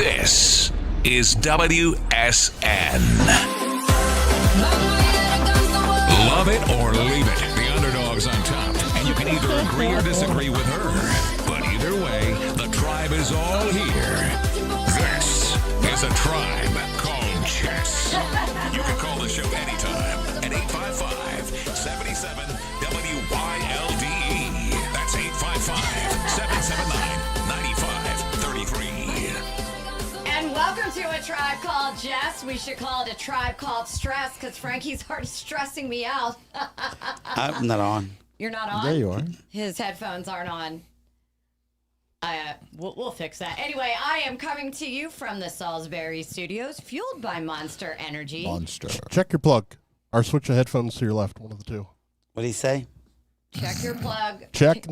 This is WSN. Love it or leave it. The underdog's on top, and you can either agree or disagree with her. But either way, the tribe is all here. This is a tribe called Jess. You can call the show anytime at 855-77-WYLDE. That's 855-779-9533. And welcome to A Tribe Called Jess. We should call it A Tribe Called Stress because Frankie's already stressing me out. I'm not on. You're not on? There you are. His headphones aren't on. We'll fix that. Anyway, I am coming to you from the Salisbury Studios, fueled by Monster Energy. Monster. Check your plug. Or switch the headphones to your left, one of the two. What did he say? Check your plug. Check.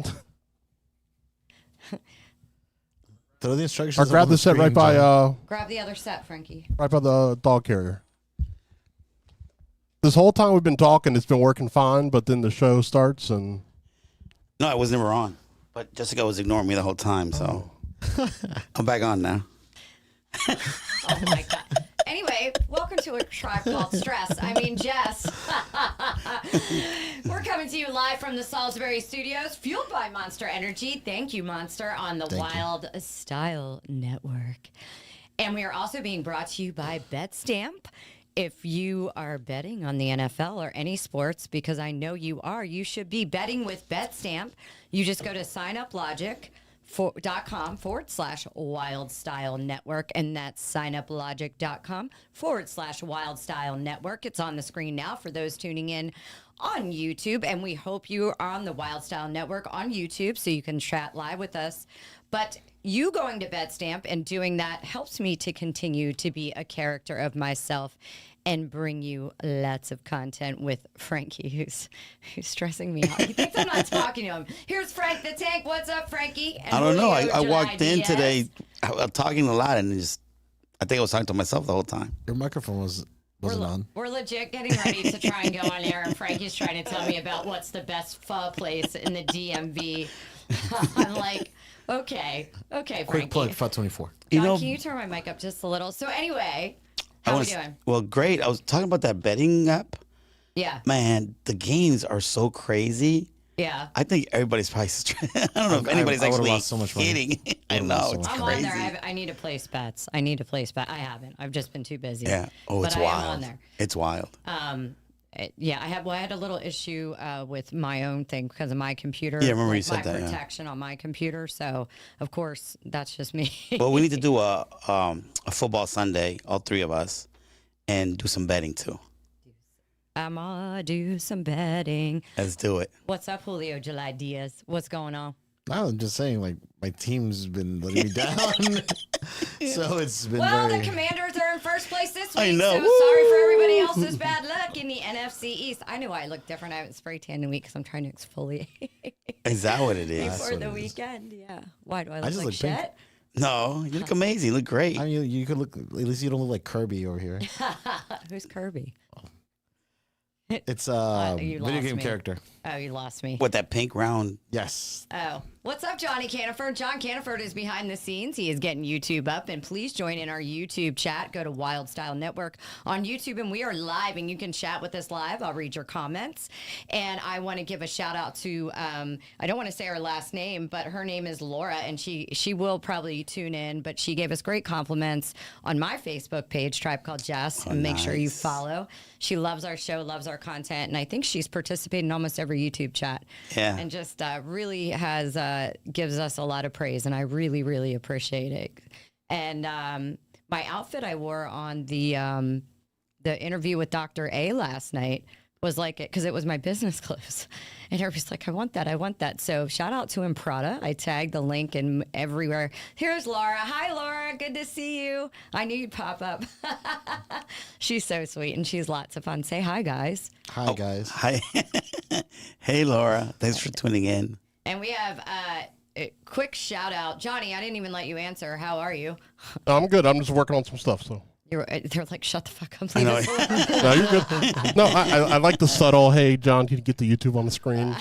Throw the instructions. Or grab up on the set screen, right by Grab the other set, Frankie. right by the dog carrier. This whole time we've been talking, it's been working fine, but then the show starts and No, I was never on. But Jessica was ignoring me the whole time, so I'm back on now. Oh, my God. Anyway, welcome to A Tribe Called Stress. I mean, Jess. We're coming to you live from the Salisbury Studios, fueled by Monster Energy. Thank you, Monster, on the Wylde Style Network. And we are also being brought to you by BetStamp. If you are betting on the NFL or any sports, because I know you are, you should be betting with BetStamp. You just go to signuplogiccom/Wylde Style Network, and that's signuplogiccom/Wylde Style Network. It's on the screen now for those tuning in on YouTube, and we hope you are on the Wylde Style Network on YouTube so you can chat live with us. But you going to BetStamp and doing that helps me to continue to be a character of myself and bring you lots of content with Frankie, who's stressing me out. He thinks I'm not talking to him. Here's Frank the Tank. What's up, Frankie? And I don't know. Julio, I walked in DIDddy. today I'm talking a lot, and I think I was talking to myself the whole time. Your microphone wasn't on. We're legit getting ready to try and go on air, and Frankie's trying to tell me about what's the best pho place in the DMV. I'm like, okay, Frankie. Quick plug, Fat 24. John, can you turn my mic up just a little? So anyway, how are we doing? Well, great. I was talking about that betting app. Yeah. Man, the games are so crazy. Yeah. I think everybody's probably. I don't know if anybody's I would've actually lost so much money. hitting. I know it's I'm crazy. on there. I need to place bets. I haven't. I've just been too busy. Yeah. Oh, it's but wild. I am on there. It's wild. Yeah, I had a little issue with my own thing because of my computer. Yeah, I remember you my said that, yeah. protection on my computer. So, of course, that's just me. Well, we need to do a football Sunday, all three of us, and do some betting too. I'ma do some betting. Let's do it. What's up, Julio July Diaz? What's going on? No, I'm just saying, like, my team's been letting me down. So it's been Well, very... the Commanders are in first place this week. I know. So Woo! sorry for everybody else's bad luck in the NFC East. I know I look different. I haven't spray tanned in a week because I'm trying to exfoliate Is that what it is? before the weekend. Yeah. Why do I look just like look pink. shit? No, you look amazing. You look great. I mean, you could look, at least you don't look like Kirby over here. Who's Kirby? It's you a video lost game me. character. Oh, you lost me. What, that pink round? Yes. Oh, what's up, Johnny Caniford? John Caniford is behind the scenes. He is getting YouTube up, and please join in our YouTube chat. Go to Wylde Style Network on YouTube, and we are live, and you can chat with us live. I'll read your comments, and I want to give a shout out to I don't want to say her last name, but her name is Laura, and she will probably tune in. But she gave us great compliments on my Facebook page, Tribe Called Jess, and make sure you follow. She loves our show, loves our content, and I think she's participated in almost every YouTube chat. Yeah. And just really has gives us a lot of praise, and I really, really appreciate it. And my outfit I wore on the interview with Dr. A last night was like it because it was my business clothes, and everybody's like, I want that. So shout out to Imprada. I tagged the link in everywhere. Here's Laura. Hi, Laura. Good to see you. I knew you'd pop up. She's so sweet, and she's lots of fun. Say hi, guys. Hi, guys. Hi. Hey, Laura. Thanks for tuning in. And we have a quick shout out. Johnny, I didn't even let you answer. How are you? I'm good. I'm just working on some stuff, so. They're like, shut the fuck up. I know. No, you're good. No, I like the subtle, hey, John, can you get the YouTube on the screen?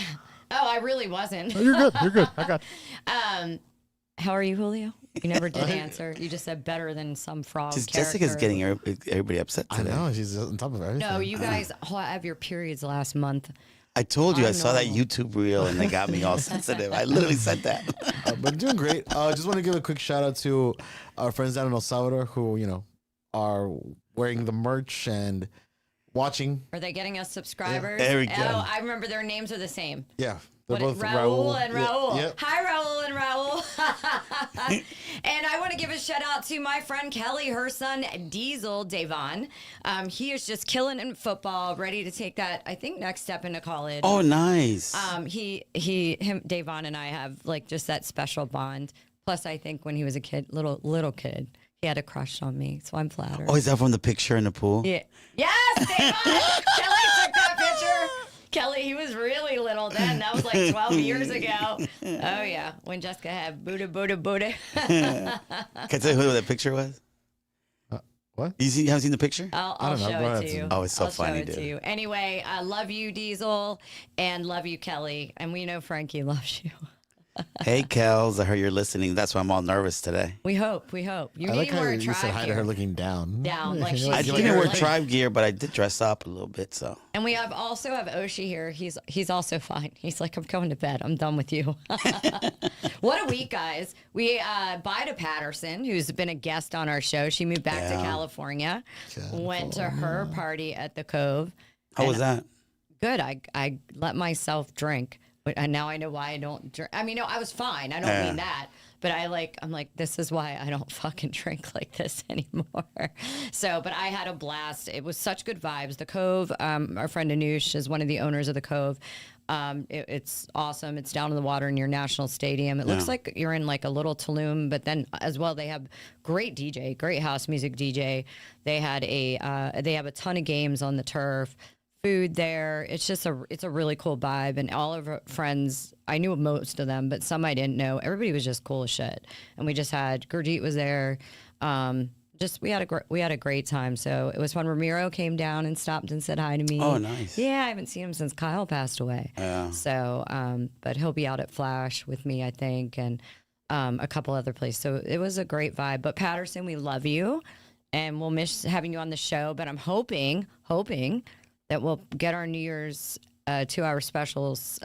Oh, I really wasn't. No, you're good. You're good. I got you. How are you, Julio? You never did answer. You just said better than some frog. Just character. Jessica's getting everybody upset I today. know she's on top of everything. No, you guys have your periods last month. I told you I saw that Normal. YouTube reel and they got me all sensitive. I literally said that. But doing great. Just want to give a quick shout out to our friends down in El Salvador who, are wearing the merch and watching. Are they getting us subscribers? There we go. Oh, I remember their names are the same. Yeah. They're What both Raul and Raul. Yeah, yep. Hi, Raul and Raul. And I want to give a shout out to my friend Kelly, her son Diesel Devon. He is just killing in football, ready to take that, I think, next step into college. Oh, nice. Devon and I have like just that special bond. Plus, I think when he was a kid, little kid, he had a crush on me, so I'm flattered. Oh, is that from the picture in the pool? Yeah. Yes, Devon! Kelly took that picture. Kelly, he was really little then. That was like 12 years ago. Oh, yeah. When Jessica had Buddha. Can I tell you who that picture was? What? You haven't seen the picture? I'll don't know. show Go it ahead, to you. Oh, it's so I'll funny, show it dude. to you. Anyway, I love you, Diesel, and love you, Kelly. And we know Frankie loves you. Hey, Kels, I heard you're listening. That's why I'm all nervous today. We hope. You I need like how more you said tribe hi to her gear. looking down. Down, like she's I here, didn't wear like- tribe gear, but I did dress up a little bit, so. And we also have Oshi here. He's also fine. He's like, I'm going to bed. I'm done with you. What a week, guys. We Bida Patterson, who's been a guest on our show. She moved back to Yeah. California. Went to her party at the Cove. How was that? Good. I let myself drink. But now I know why I don't drink. I mean, no, I was fine. I don't Yeah. mean that. But I'm like, this is why I don't fucking drink like this anymore. So, but I had a blast. It was such good vibes. The Cove, our friend Anush is one of the owners of the Cove. It's awesome. It's down in the water near National Stadium. It looks like you're in like a little Tulum, but then as well, they have great DJ, great house music DJ. They have a ton of games on the turf. Food there. It's a really cool vibe, and all of our friends, I knew most of them, but some I didn't know. Everybody was just cool as shit, and we just had Gurjeet was there. We had a great time. So it was fun. Ramiro came down and stopped and said hi to me. Oh, nice. Yeah, I haven't seen him since Kyle passed away. Yeah. So, but he'll be out at Flash with me, I think, and a couple other places. So it was a great vibe. But Patterson, we love you, and we'll miss having you on the show. But I'm hoping that we'll get our New Year's 2-hour specials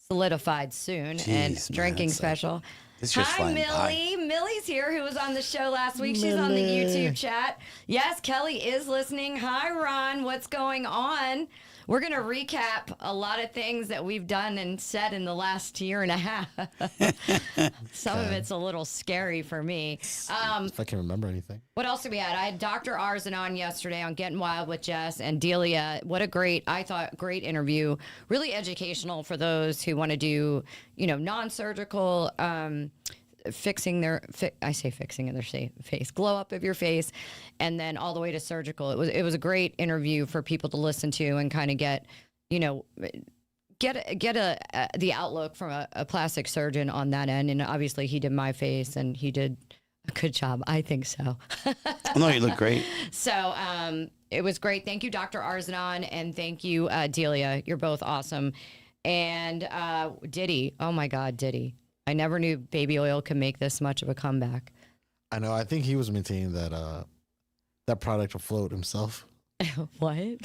solidified soon and Jeez, man, drinking it's like- special. This year's Hi, flying Millie. Millie's here, who was on the show last week. She's on the YouTube chat. Yes, Kelly is listening. Hi, Ron. What's going on? We're going to recap a lot of things that we've done and said in the last year and a half. Some of it's a little scary for me. If I can remember anything. What else did we had? I had Dr. Arzan on yesterday on Getting Wild with Jess and Delia. What a great interview. Really educational for those who want to do, non-surgical fixing their face, glow up of your face, and then all the way to surgical. It was a great interview for people to listen to and kind of get the outlook from a plastic surgeon on that end. And obviously he did my face and he did a good job. I think so. No, you look great. So it was great. Thank you, Dr. Arzanon, and thank you, Delia. You're both awesome. And DIDddy. Oh my God, DIDddy. I never knew baby oil could make this much of a comeback. I know. I think he was maintaining that product afloat himself. What? Yeah,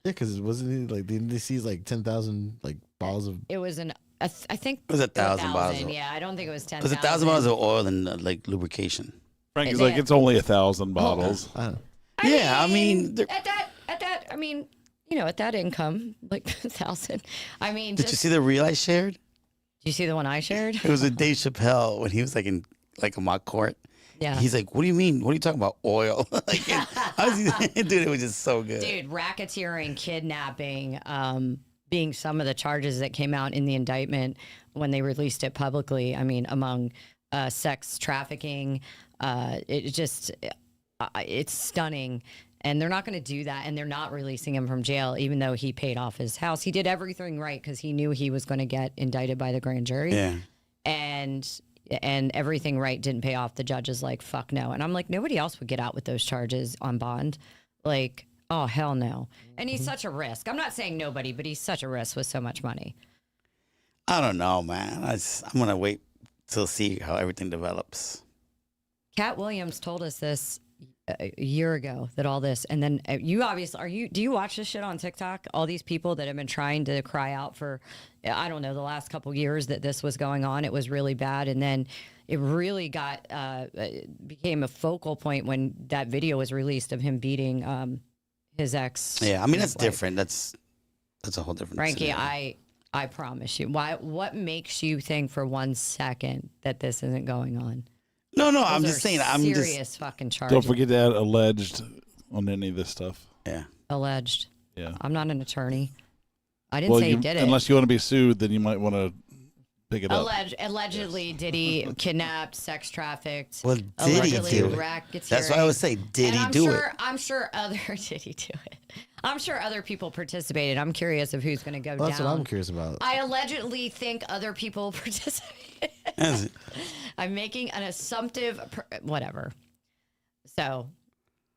because wasn't he like didn't they seize like 10,000 like bottles of? It was I think It was 1,000 bottles. Yeah, I don't think it was 10. It was 1,000 bottles of oil and like lubrication. Frankie's They like, had- it's only 1,000 bottles. I don't know. At that income, like 1,000. I mean, Did you see the reel I shared? Did you see the one I shared? It was with Dave Chappelle when he was like in like a mock court. Yeah. He's like, "What do you mean? What are you talking about? Oil?" Like, dude, it was just so good. Dude, racketeering, kidnapping, being some of the charges that came out in the indictment when they released it publicly. I mean, among sex trafficking, it's stunning. And they're not going to do that. And they're not releasing him from jail, even though he paid off his house. He did everything right because he knew he was going to get indicted by the grand jury. Yeah. And everything right didn't pay off. The judge is like, fuck no. And I'm like, nobody else would get out with those charges on bond. Like, oh, hell no. And he's such a risk. I'm not saying nobody, but he's such a risk with so much money. I don't know, man. I'm gonna wait to see how everything develops. Cat Williams told us this a year ago, that all this, and then you obviously do you watch this shit on TikTok? All these people that have been trying to cry out for, I don't know, the last couple years that this was going on. It was really bad, and then it really got became a focal point when that video was released of him beating his ex. Yeah, I mean that's different. That's a whole different. Frankie, scenario. I promise you. What makes you think for 1 second that this isn't going on? No, Those I'm are just saying. serious fucking charges. Don't forget to add alleged on any of this stuff. Yeah. Alleged. Yeah. I'm not an attorney. I didn't say he did it. Unless you want to be sued, then you might want to pick it up. Allegedly, DIDdy kidnapped, sex trafficked. Well, did he allegedly do it? racketeering. That's why I would say, did he do it? I'm sure other did he do it? I'm sure other people participated. I'm curious of who's going to go down. That's what I'm curious about. I allegedly think other people participated. I'm making an assumptive, whatever. So,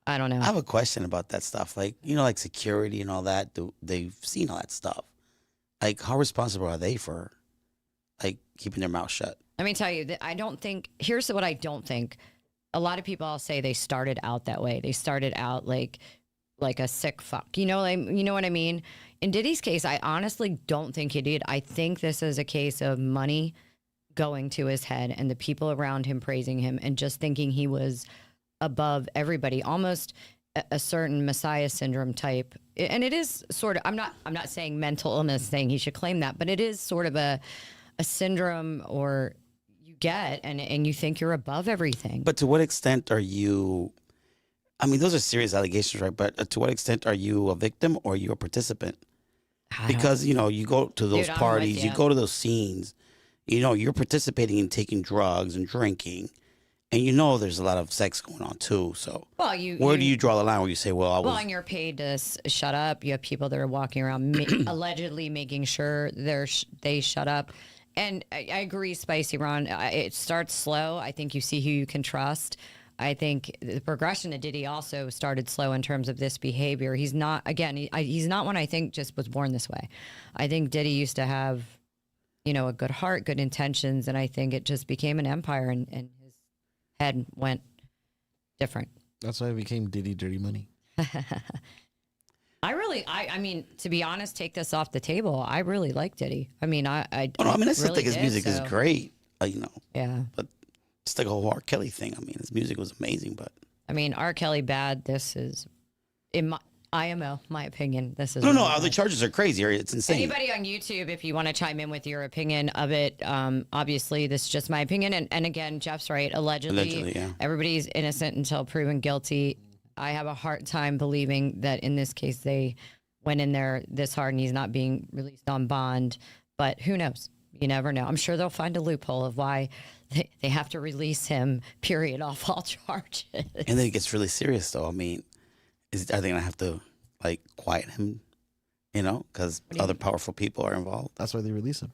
I don't know. I have a question about that stuff. Like, like security and all that. They've seen all that stuff. Like, how responsible are they for, like, keeping their mouth shut? Let me tell you that I don't think. Here's what I don't think. A lot of people, I'll say, they started out that way. They started out like a sick fuck. You know what I mean? In Diddy's case, I honestly don't think he did. I think this is a case of money going to his head and the people around him praising him and just thinking he was above everybody, almost a certain Messiah syndrome type. And it is sort of, I'm not saying mental illness saying he should claim that, but it is sort of a syndrome or you get and you think you're above everything. But to what extent are you, I mean, those are serious allegations, right? But to what extent are you a victim or are you a participant? Because, you go to those parties, you go to those scenes, you're participating in taking drugs and drinking, and there's a lot of sex going on too. So, where do you draw the line where you say, and you're paid to shut up. You have people that are walking around allegedly making sure they shut up. And I agree, Spicy Ron. It starts slow. I think you see who you can trust. I think the progression of Diddy also started slow in terms of this behavior. He's not, again, he's not one I think just was born this way. I think Diddy used to have, a good heart, good intentions, and I think it just became an empire and his head went different. That's why it became Diddy Dirty Money. I mean, to be honest, take this off the table. I really like Diddy. I mean, I that's the really thing. His music is great, Yeah. But it's like a whole R. Kelly thing. I mean, his music was amazing, but I mean, R. Kelly bad. This is, in my IMO, my opinion. This is no. The charges are crazy. It's insane. Anybody on YouTube, if you want to chime in with your opinion of it, obviously this is just my opinion. And again, Jeff's right. Allegedly, yeah. Everybody's innocent until proven guilty. I have a hard time believing that in this case they went in there this hard and he's not being released on bond. But who knows? You never know. I'm sure they'll find a loophole of why they have to release him, period, off all charges. And then it gets really serious, though. I mean, are they going to have to, quiet him, because other powerful people are involved? That's why they release him.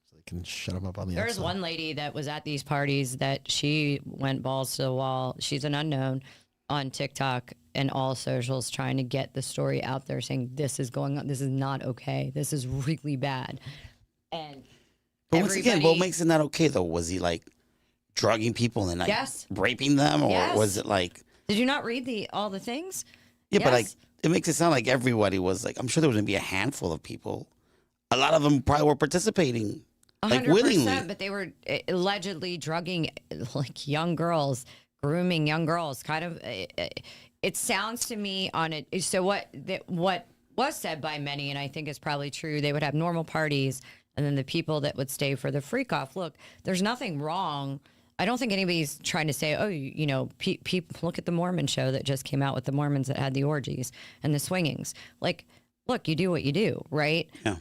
So they can shut him up on the There's outside. one lady that was at these parties that she went balls to the wall. She's an unknown on TikTok and all socials trying to get the story out there saying this is going on. This is not okay. This is really bad. And but once again, what makes it not okay, though? Was he, drugging people and, Yes. raping them? Or Yes. was it, Did you not read all the things? Yeah, Yes. but, it makes it sound like everybody was, I'm sure there was going to be a handful of people. A lot of them probably were participating, 100%, willingly. but they were allegedly drugging, young girls, grooming young girls. Kind of, it sounds to me on it. So what was said by many, and I think is probably true, they would have normal parties, and then the people that would stay for the freak off. Look, there's nothing wrong. I don't think anybody's trying to say, people look at the Mormon show that just came out with the Mormons that had the orgies and the swingings. Look, you do what you do, right? Yeah.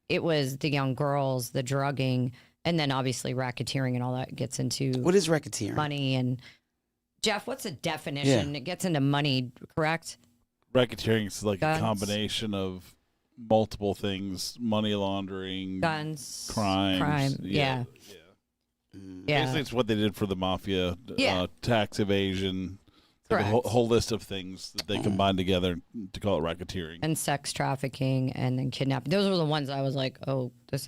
It was the young girls, the drugging, and then obviously racketeering and all that gets into What is racketeering? money. And Jeff, what's the definition? Yeah. It gets into money, correct? Racketeering is like Guns. a combination of multiple things: money laundering, Guns, crimes. crime. Yeah. Basically, Yeah. it's what they did for the mafia. Yeah. Tax evasion, Like a Correct. whole list of things that they combine together to call it racketeering. And sex trafficking and then kidnapping. Those were the ones I was like, oh, this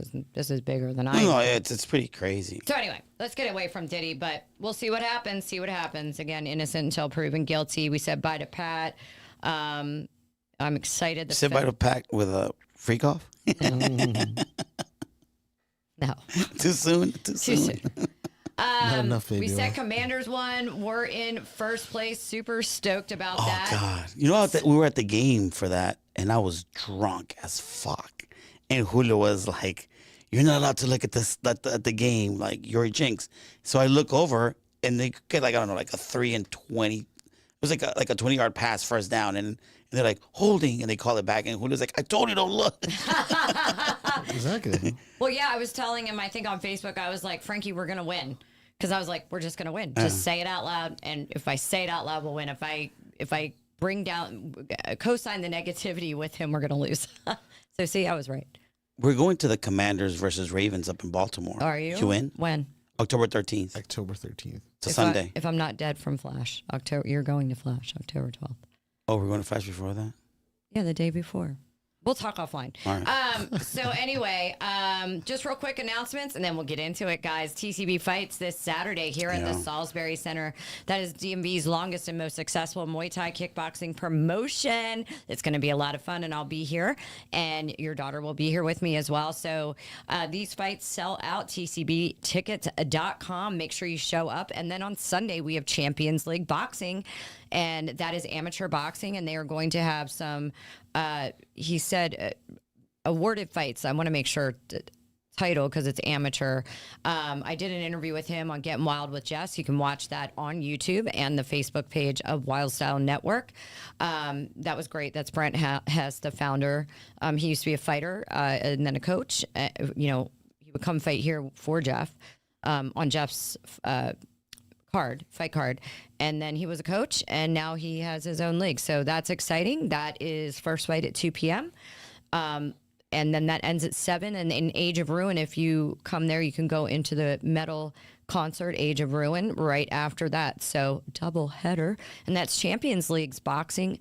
is bigger than I. No, it's pretty crazy. So anyway, let's get away from Diddy, but we'll see what happens. See what happens. Again, innocent until proven guilty. We said bye to Pat. I'm excited. Sit by the pack with a freak off. No. Too soon. Too Too soon. soon. Not enough, baby. We said Commanders won. We're in first place. Super stoked about Oh that. God! You know, we were at the game for that, and I was drunk as fuck. And Julio was like, "You're not allowed to look at this at the game. Like you're a jinx." So I look over, and they get like I don't know, like a 3 and 20. It was like a 20-yard pass, first down, and they're like holding, and they call it back, and Julio's like, "I told you don't look." Exactly. Well, yeah, I was telling him, I think on Facebook, I was like, Frankie, we're going to win. Because I was like, we're just going to win. Just say it out loud. And if I say it out loud, we'll win. If I bring down, co-sign the negativity with him, we're going to lose. So see, I was right. We're going to the Commanders versus Ravens up in Baltimore. Are you? You in? When? October 13th. October 13th. It's a Sunday. If I'm not dead from Flash, you're going to Flash, October 12th. Oh, we're going to Flash before that? Yeah, the day before. We'll talk offline. All right. So anyway, just real quick announcements, and then we'll get into it, guys. TCB fights this Saturday here at the Salisbury Center. That is DMV's longest and most successful Muay Thai kickboxing promotion. It's going to be a lot of fun, and I'll be here, and your daughter will be here with me as well. So these fights sell out. TCBtickets.com. Make sure you show up. And then on Sunday, we have Champions League Boxing, and that is amateur boxing, and they are going to have some, he said, awarded fights. I want to make sure title because it's amateur. I did an interview with him on Getting Wild with Jess. You can watch that on YouTube and the Facebook page of Wylde Style Network. That was great. That's Brent Hess, the founder. He used to be a fighter and then a coach. He would come fight here for Jeff on Jeff's fight card, and then he was a coach, and now he has his own league. So that's exciting. That is first fight at 2 p.m. And then that ends at 7. And in Age of Ruin, if you come there, you can go into the metal concert, Age of Ruin, right after that. So double header, and that's Champions League's boxing.com,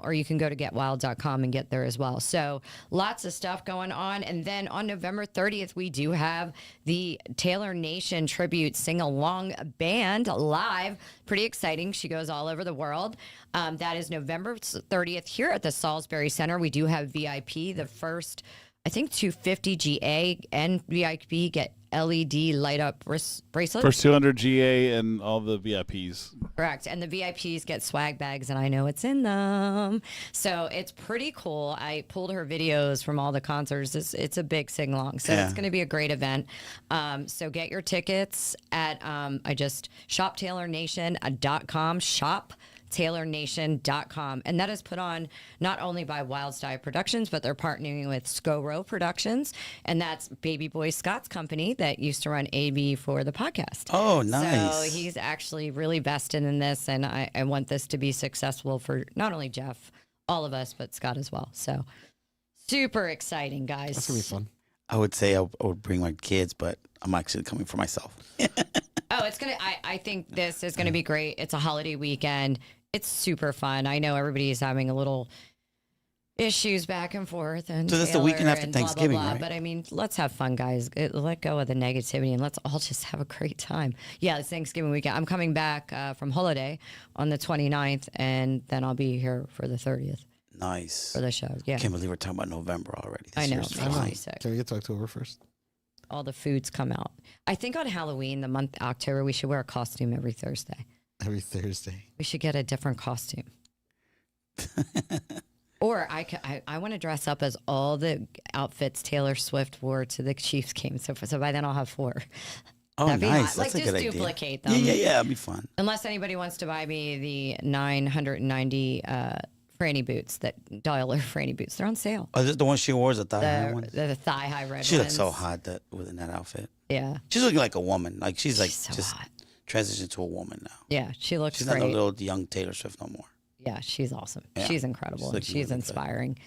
or you can go to getwild.com and get there as well. So lots of stuff going on. And then on November 30th, we do have the Taylor Nation tribute sing-along band live. Pretty exciting. She goes all over the world. That is November 30th here at the Salisbury Center. We do have VIP. The first, I think, 250 GA and VIP get LED light up bracelets. First 200 GA and all the VIPs. Correct. And the VIPs get swag bags, and I know it's in them. So it's pretty cool. I pulled her videos from all the concerts. It's a big sing-along. So it's going to be a great event. So get your tickets at shoptaylornation.com. shoptaylornation.com. And that is put on not only by Wylde Style Productions, but they're partnering with Scoro Productions. And that's Baby Boy Scott's company that used to run AB for the podcast. Oh, nice. So he's actually really vested in this, and I want this to be successful for not only Jeff, all of us, but Scott as well. So super exciting, guys. That's going to be fun. I would say I would bring my kids, but I'm actually coming for myself. Oh, it's going to, I think this is going to be great. It's a holiday weekend. It's super fun. I know everybody's having a little issues back and forth. And So that's the weekend after and Thanksgiving, blah, blah, blah. right? But I mean, let's have fun, guys. Let go of the negativity and let's all just have a great time. Yeah, it's Thanksgiving weekend. I'm coming back from holiday on the 29th, and then I'll be here for the 30th Nice. for the show. Yeah. Can't believe we're talking about November already. I know. year's It I makes know. flying. me sick. Can we get to October first? All the foods come out. I think on Halloween, the month October, we should wear a costume every Thursday. Every Thursday. We should get a different costume. Or I want to dress up as all the outfits Taylor Swift wore to the Chiefs game. So by then I'll have 4. Oh, That'd be nice. hot. Like, That's a just good idea. duplicate them. Yeah, it'd be fun. Unless anybody wants to buy me the 990 Franny boots, that dollar Franny boots. They're on sale. Oh, is it the one she wore? Is the thigh high one? The thigh high red She ones. looks so hot within that outfit. Yeah. She's looking like a woman. Like she's like so just hot. transitioned to a woman now. Yeah, she looks She's great. not a little young Taylor Swift no more. Yeah, she's awesome. Yeah. She's incredible. She's And looking she's really good. inspiring.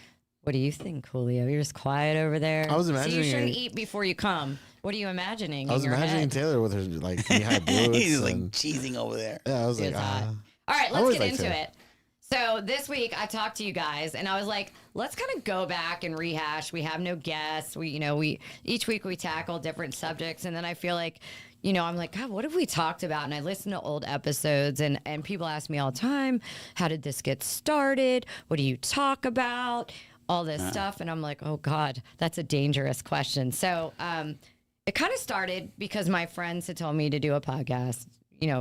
What do you think, Julio? You're just quiet over there. I was See, imagining you shouldn't it. eat before you come. What are you imagining? I was in your imagining head? Taylor with her like knee-high boots. He's like and- cheesing over there. yeah, I was like, It's hot. ah. All right, I let's always get liked into her. it. So this week I talked to you guys and I was like, let's kind of go back and rehash. We have no guests. We each week we tackle different subjects, and then I feel like, I'm like, God, what have we talked about? And I listen to old episodes, and people ask me all the time, how did this get started? What do you talk about? All this stuff, and I'm like, oh God, that's a dangerous question. So it kind of started because my friends had told me to do a podcast,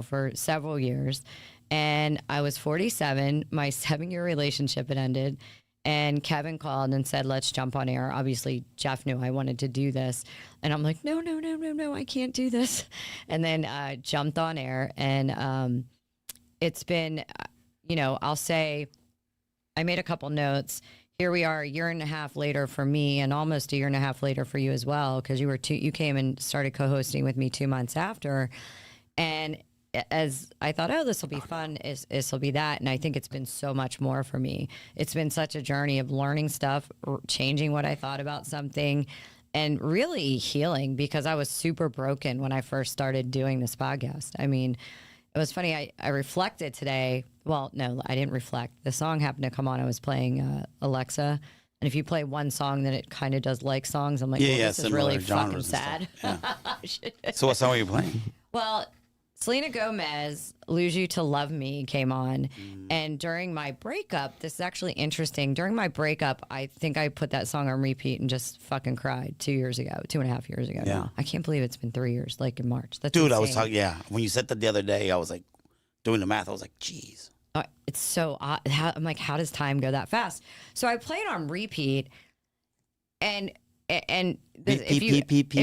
for several years. And I was 47. My 7-year relationship had ended. And Kevin called and said, let's jump on air. Obviously, Jeff knew I wanted to do this. And I'm like, no, I can't do this. And then jumped on air. And it's been, I'll say I made a couple notes. Here we are a year and a half later for me, and almost a year and a half later for you as well, because you came and started co-hosting with me 2 months after. And as I thought, oh, this will be fun, this will be that. And I think it's been so much more for me. It's been such a journey of learning stuff, changing what I thought about something, and really healing, because I was super broken when I first started doing this podcast. I mean, it was funny. I reflected today. Well, no, I didn't reflect. The song happened to come on. I was playing Alexa. And if you play one song, then it kind of does like songs. I'm like, this is really fucking sad. Yeah. So what song are you playing? Well, Selena Gomez, Lose You to Love Me came on. And during my breakup, this is actually interesting. During my breakup, I think I put that song on repeat and just fucking cried 2.5 years ago. Yeah. Now. I can't believe it's been 3 years, like in March. That's Dude, I insane. was talking, when you said that the other day, I was like, doing the math, I was like, geez. It's so odd. I'm like, how does time go that fast? So I played on repeat, and if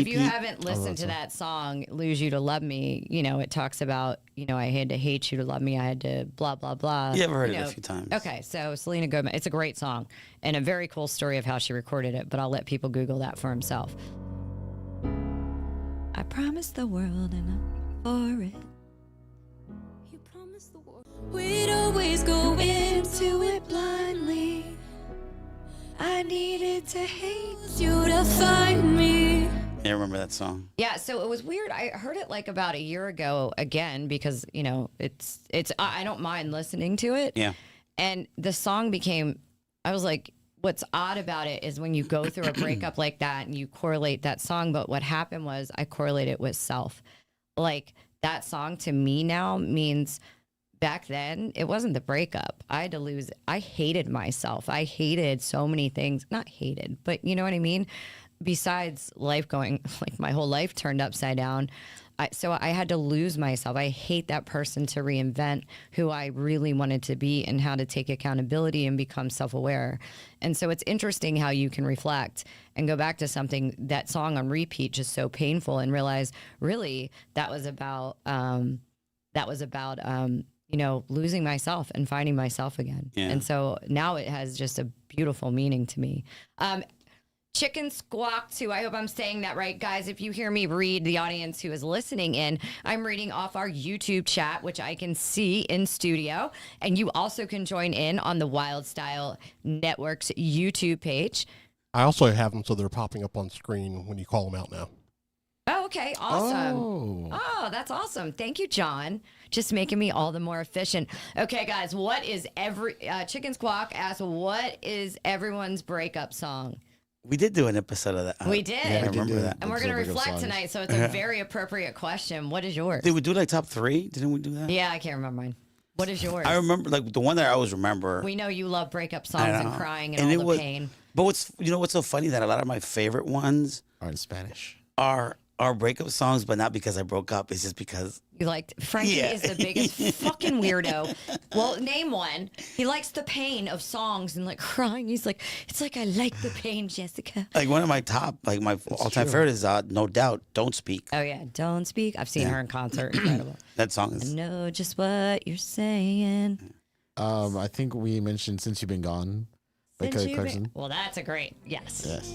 you haven't listened to that song, Lose You to Love Me, it talks about, I had to hate you to love me. I had to blah, blah, blah. Yeah, I've heard it a few times. Okay. So Selena Gomez, it's a great song and a very cool story of how she recorded it, but I'll let people Google that for himself. I promised the world and I'm for it. You promised the world we'd always go into it blindly. I needed to hate you to find me. Yeah, I remember that song. Yeah, so it was weird. I heard it like about a year ago again because, it's I don't mind listening to it. Yeah. And the song became, I was like, what's odd about it is when you go through a breakup like that and you correlate that song, but what happened was I correlated it with self. Like that song to me now means back then, it wasn't the breakup. I hated myself. I hated so many things. Not hated, but you know what I mean? Besides life going, like my whole life turned upside down. So I had to lose myself. I hate that person to reinvent who I really wanted to be and how to take accountability and become self-aware. And so it's interesting how you can reflect and go back to something, that song on repeat, just so painful, and realize really that was about losing myself and finding myself again. Yeah. And so now it has just a beautiful meaning to me. Chicken Squawk 2. I hope I'm saying that right. Guys, if you hear me read the audience who is listening in, I'm reading off our YouTube chat, which I can see in studio. And you also can join in on the Wylde Style Network's YouTube page. I also have them so they're popping up on screen when you call them out now. Oh, okay. Awesome. Oh, that's awesome. Thank you, John. Just making me all the more efficient. Okay, guys, Chicken Squawk asked, what is everyone's breakup song? We did do an episode of that. We did. Yeah, I remember that. And we're going to reflect tonight, so it's a very appropriate question. What is yours? Did we do like top 3? Didn't we do that? Yeah, I can't remember mine. What is yours? I remember like the one that I always remember. We know you love breakup songs and crying and all the pain. But what's so funny that a lot of my favorite ones Are in Spanish. are breakup songs, but not because I broke up. It's just because You like Frankie Yeah. is the biggest fucking weirdo. Well, name one. He likes the pain of songs and like crying. He's like, it's like I like the pain, Jessica. like one of my top, like my all-time favorite is No Doubt, Don't Speak. Oh yeah, Don't Speak. I've seen her in concert. Incredible. That song I is know just what you're saying. I think we mentioned Since You've Been Gone by Since Kelly you've been- Clarkson. Well, that's a great yes. Yes.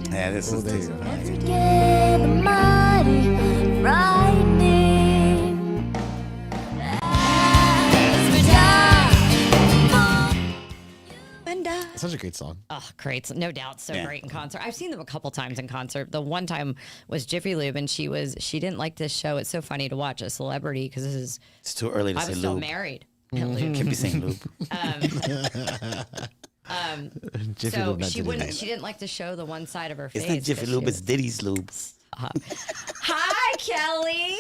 yeah, this is Thank you. Together, mighty, frightening. As we die, And Such a great song. Oh, great. No doubt. So Yeah. great in concert. I've seen them a couple times in concert. The one time was Jiffy Lube, and she didn't like this show. It's so funny to watch a celebrity because It's too early to I say was still lube. married. Can't be saying lube. Jiffy So Lube, not she Diddy wouldn't. Lube. She didn't like to show the one side of her face. It's not Jiffy 'cause Lube, she it's Diddy's lube. Hi, Kelly.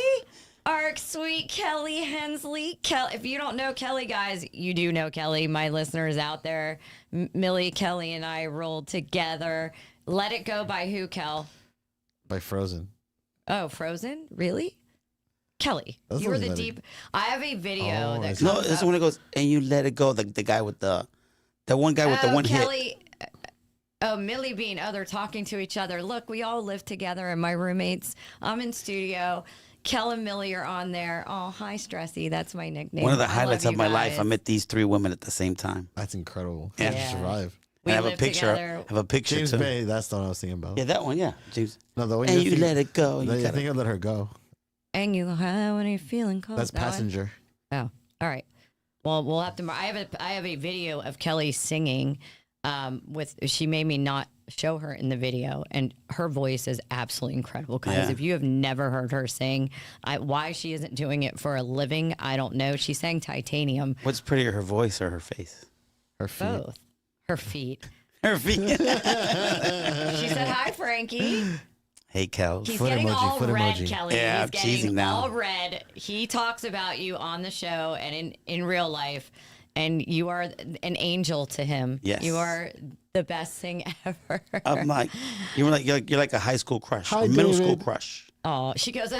Our sweet Kelly Hensley. If you don't know Kelly, guys, you do know Kelly. My listeners out there, Millie, Kelly, and I rolled together. Let It Go by who, Kel? By Frozen. Oh, Frozen? Really? Kelly, That's you were not the Let It- deep. I have a video Oh, that it's- No, comes this up. is when it goes, and you let it go. The guy with the one guy with the one hit. Kelly, Oh, Millie Bean. Oh, they're talking to each other. Look, we all live together, and my roommates. I'm in studio. Kel and Millie are on there. Oh, hi, Stressy. That's my nickname. One of the I love highlights of you my life. guys. I met these 3 women at the same time. That's incredible. Yeah. Yeah. Survive. We I have a live picture. together. I have a picture James too. Bay, that's the one I was thinking about. Yeah, that one. Yeah, James. No, the one And you you let it go. You I gotta- think I let her go. And you high when you're feeling cold. That's That one? Passenger. Oh, all right. Well, we'll have to. I have a video of Kelly singing. She made me not show her in the video, and her voice is absolutely incredible. Guys, Yeah. if you have never heard her sing, why she isn't doing it for a living, I don't know. She sang Titanium. What's prettier, her voice or her face? Her feet. Both. Her feet. Her feet. She said hi, Frankie. Hey, Kel. He's Foot getting emoji, all foot red, emoji. Kelly. Yeah, He's I'm teasing getting now. all red. He talks about you on the show and in real life, and you are an angel to him. Yes. You are the best thing ever. I'm like, you're like a high school crush, Hi, a middle school David. crush. Oh, she goes,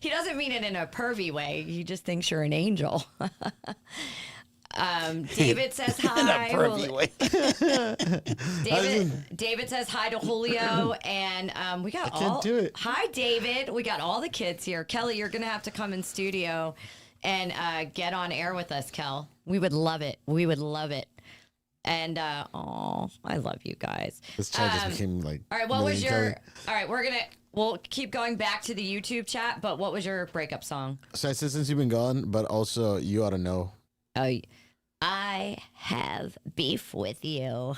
he doesn't mean it in a pervy way. He just thinks you're an angel. David says In a hi. pervy way. David says hi to Julio, and we got I can't do it. Hi, David. We got all the kids here. Kelly, you're gonna have to come in studio and get on air with us, Kel. We would love it. We would love it. And I love you guys. This chat just became like. All right, what Millie was and your? Kelly. All right, we'll keep going back to the YouTube chat. But what was your breakup song? So I said since you've been gone, but also you ought to know. Oh, I have beef with you.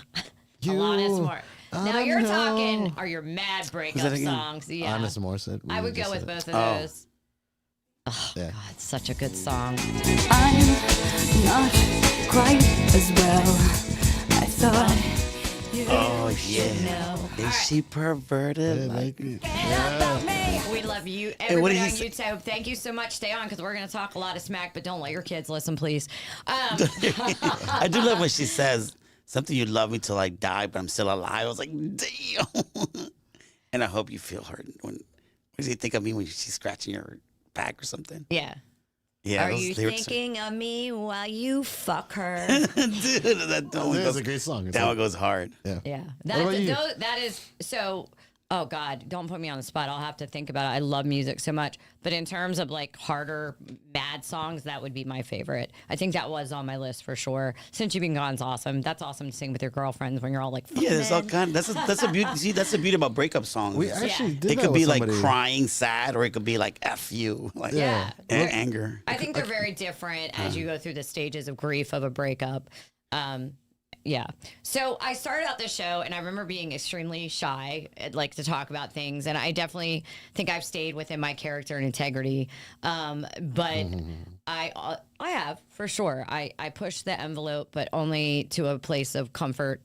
You Alanis Morissette. Now oughta you're know. talking, or your mad breakup that again? songs. Yeah, Honest Morissette. I would We go just with said it. both of Oh. those. Yeah. God, it's such a good song. I'm not quite as well. I thought you Oh yeah. know. Is she perverted? Yeah, Like, About me. We love you. what Everybody did on he say? YouTube, thank you so much. Stay on because we're going to talk a lot of smack, but don't let your kids listen, please. I do love when she says something. You love me till I die, but I'm still alive. I was like, damn. And I hope you feel hurt. What does he think of me when she's scratching your back or something? Yeah. Yeah. Are those you lyrics thinking of me while you fuck her? Dude, that one That's goes, a great song. It's that like- one goes hard. Yeah. about you? That is so. Oh God, don't put me on the spot. I'll have to think about it. I love music so much, but in terms of like harder, mad songs, that would be my favorite. I think that was on my list for sure. Since You've Been Gone's awesome. That's awesome to sing with your girlfriends when you're all like, Yeah, there's all "Fucking." kind. That's a beauty. See, that's the beauty about breakup songs. We actually did it that could with be like somebody. crying, sad, or it could be like "f you," like Yeah. anger. I think they're very different as you go through the stages of grief of a breakup. Yeah. So I started out the show and I remember being extremely shy, like to talk about things. And I definitely think I've stayed within my character and integrity. But I have for sure. I push the envelope, but only to a place of comfort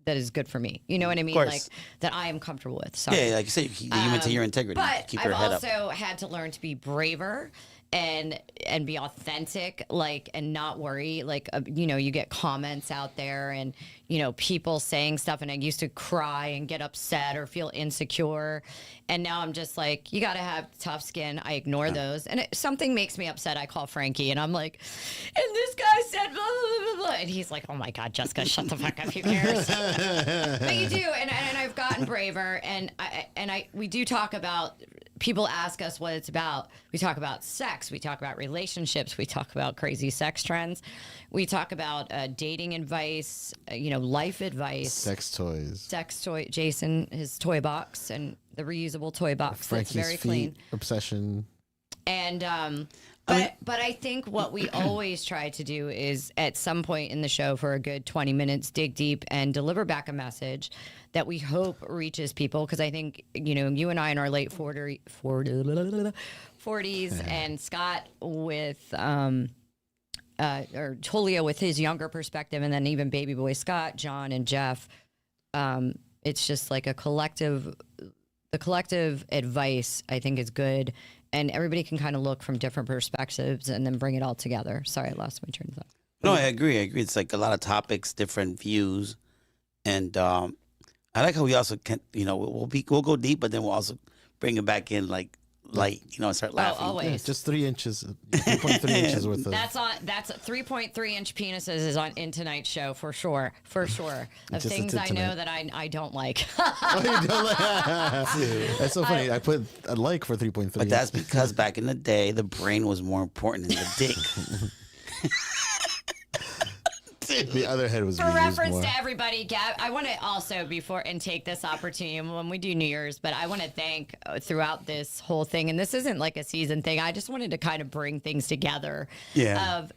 that is good for me. You know what I mean? course. Like that I am comfortable with. Sorry. Yeah, like you said, you maintain your integrity. But Keep I've your head up. also had to learn to be braver and be authentic, like, and not worry. Like, you know, you get comments out there and, you know, people saying stuff, and I used to cry and get upset or feel insecure. And now I'm just like, you got to have tough skin. I ignore those. And if something makes me upset, I call Frankie and I'm like, and this guy said blah, blah, blah, blah. And he's like, oh my God, Jessica, shut the fuck up. Who cares? But you do. And I've gotten braver. And we do talk about, people ask us what it's about. We talk about sex. We talk about relationships. We talk about crazy sex trends. We talk about dating advice, you know, life advice. Sex toys. Sex toy. Jason, his toy box and the reusable toy box. Frankie's that's very feet clean. obsession. And But I think what we always try to do is at some point in the show for a good 20 minutes, dig deep and deliver back a message that we hope reaches people. Because I think, you and I in our late 40s and Scott with, or Julio with his younger perspective, and then even baby boy Scott, John and Jeff. It's just like the collective advice I think is good. And everybody can kind of look from different perspectives and then bring it all together. Sorry, I lost my train of thought. No, I agree. It's like a lot of topics, different views, and I like how we also can, we'll go deep, but then we'll also bring it back in like light, and start laughing. Always. Yeah, just 3 inches, 3.3 inches worth of. That's 3.3 inch penises is in tonight's show for sure. Of Just things a I tip know tonight. that I don't like. That's so funny. I put a like for 3.3. But that's because back in the day, the brain was more important than the dick. the other head was For being used reference more. to everybody, Gab, I want to also take this opportunity when we do New Year's, but I want to thank throughout this whole thing, and this isn't like a season thing. I just wanted to kind of bring things together. Yeah. Of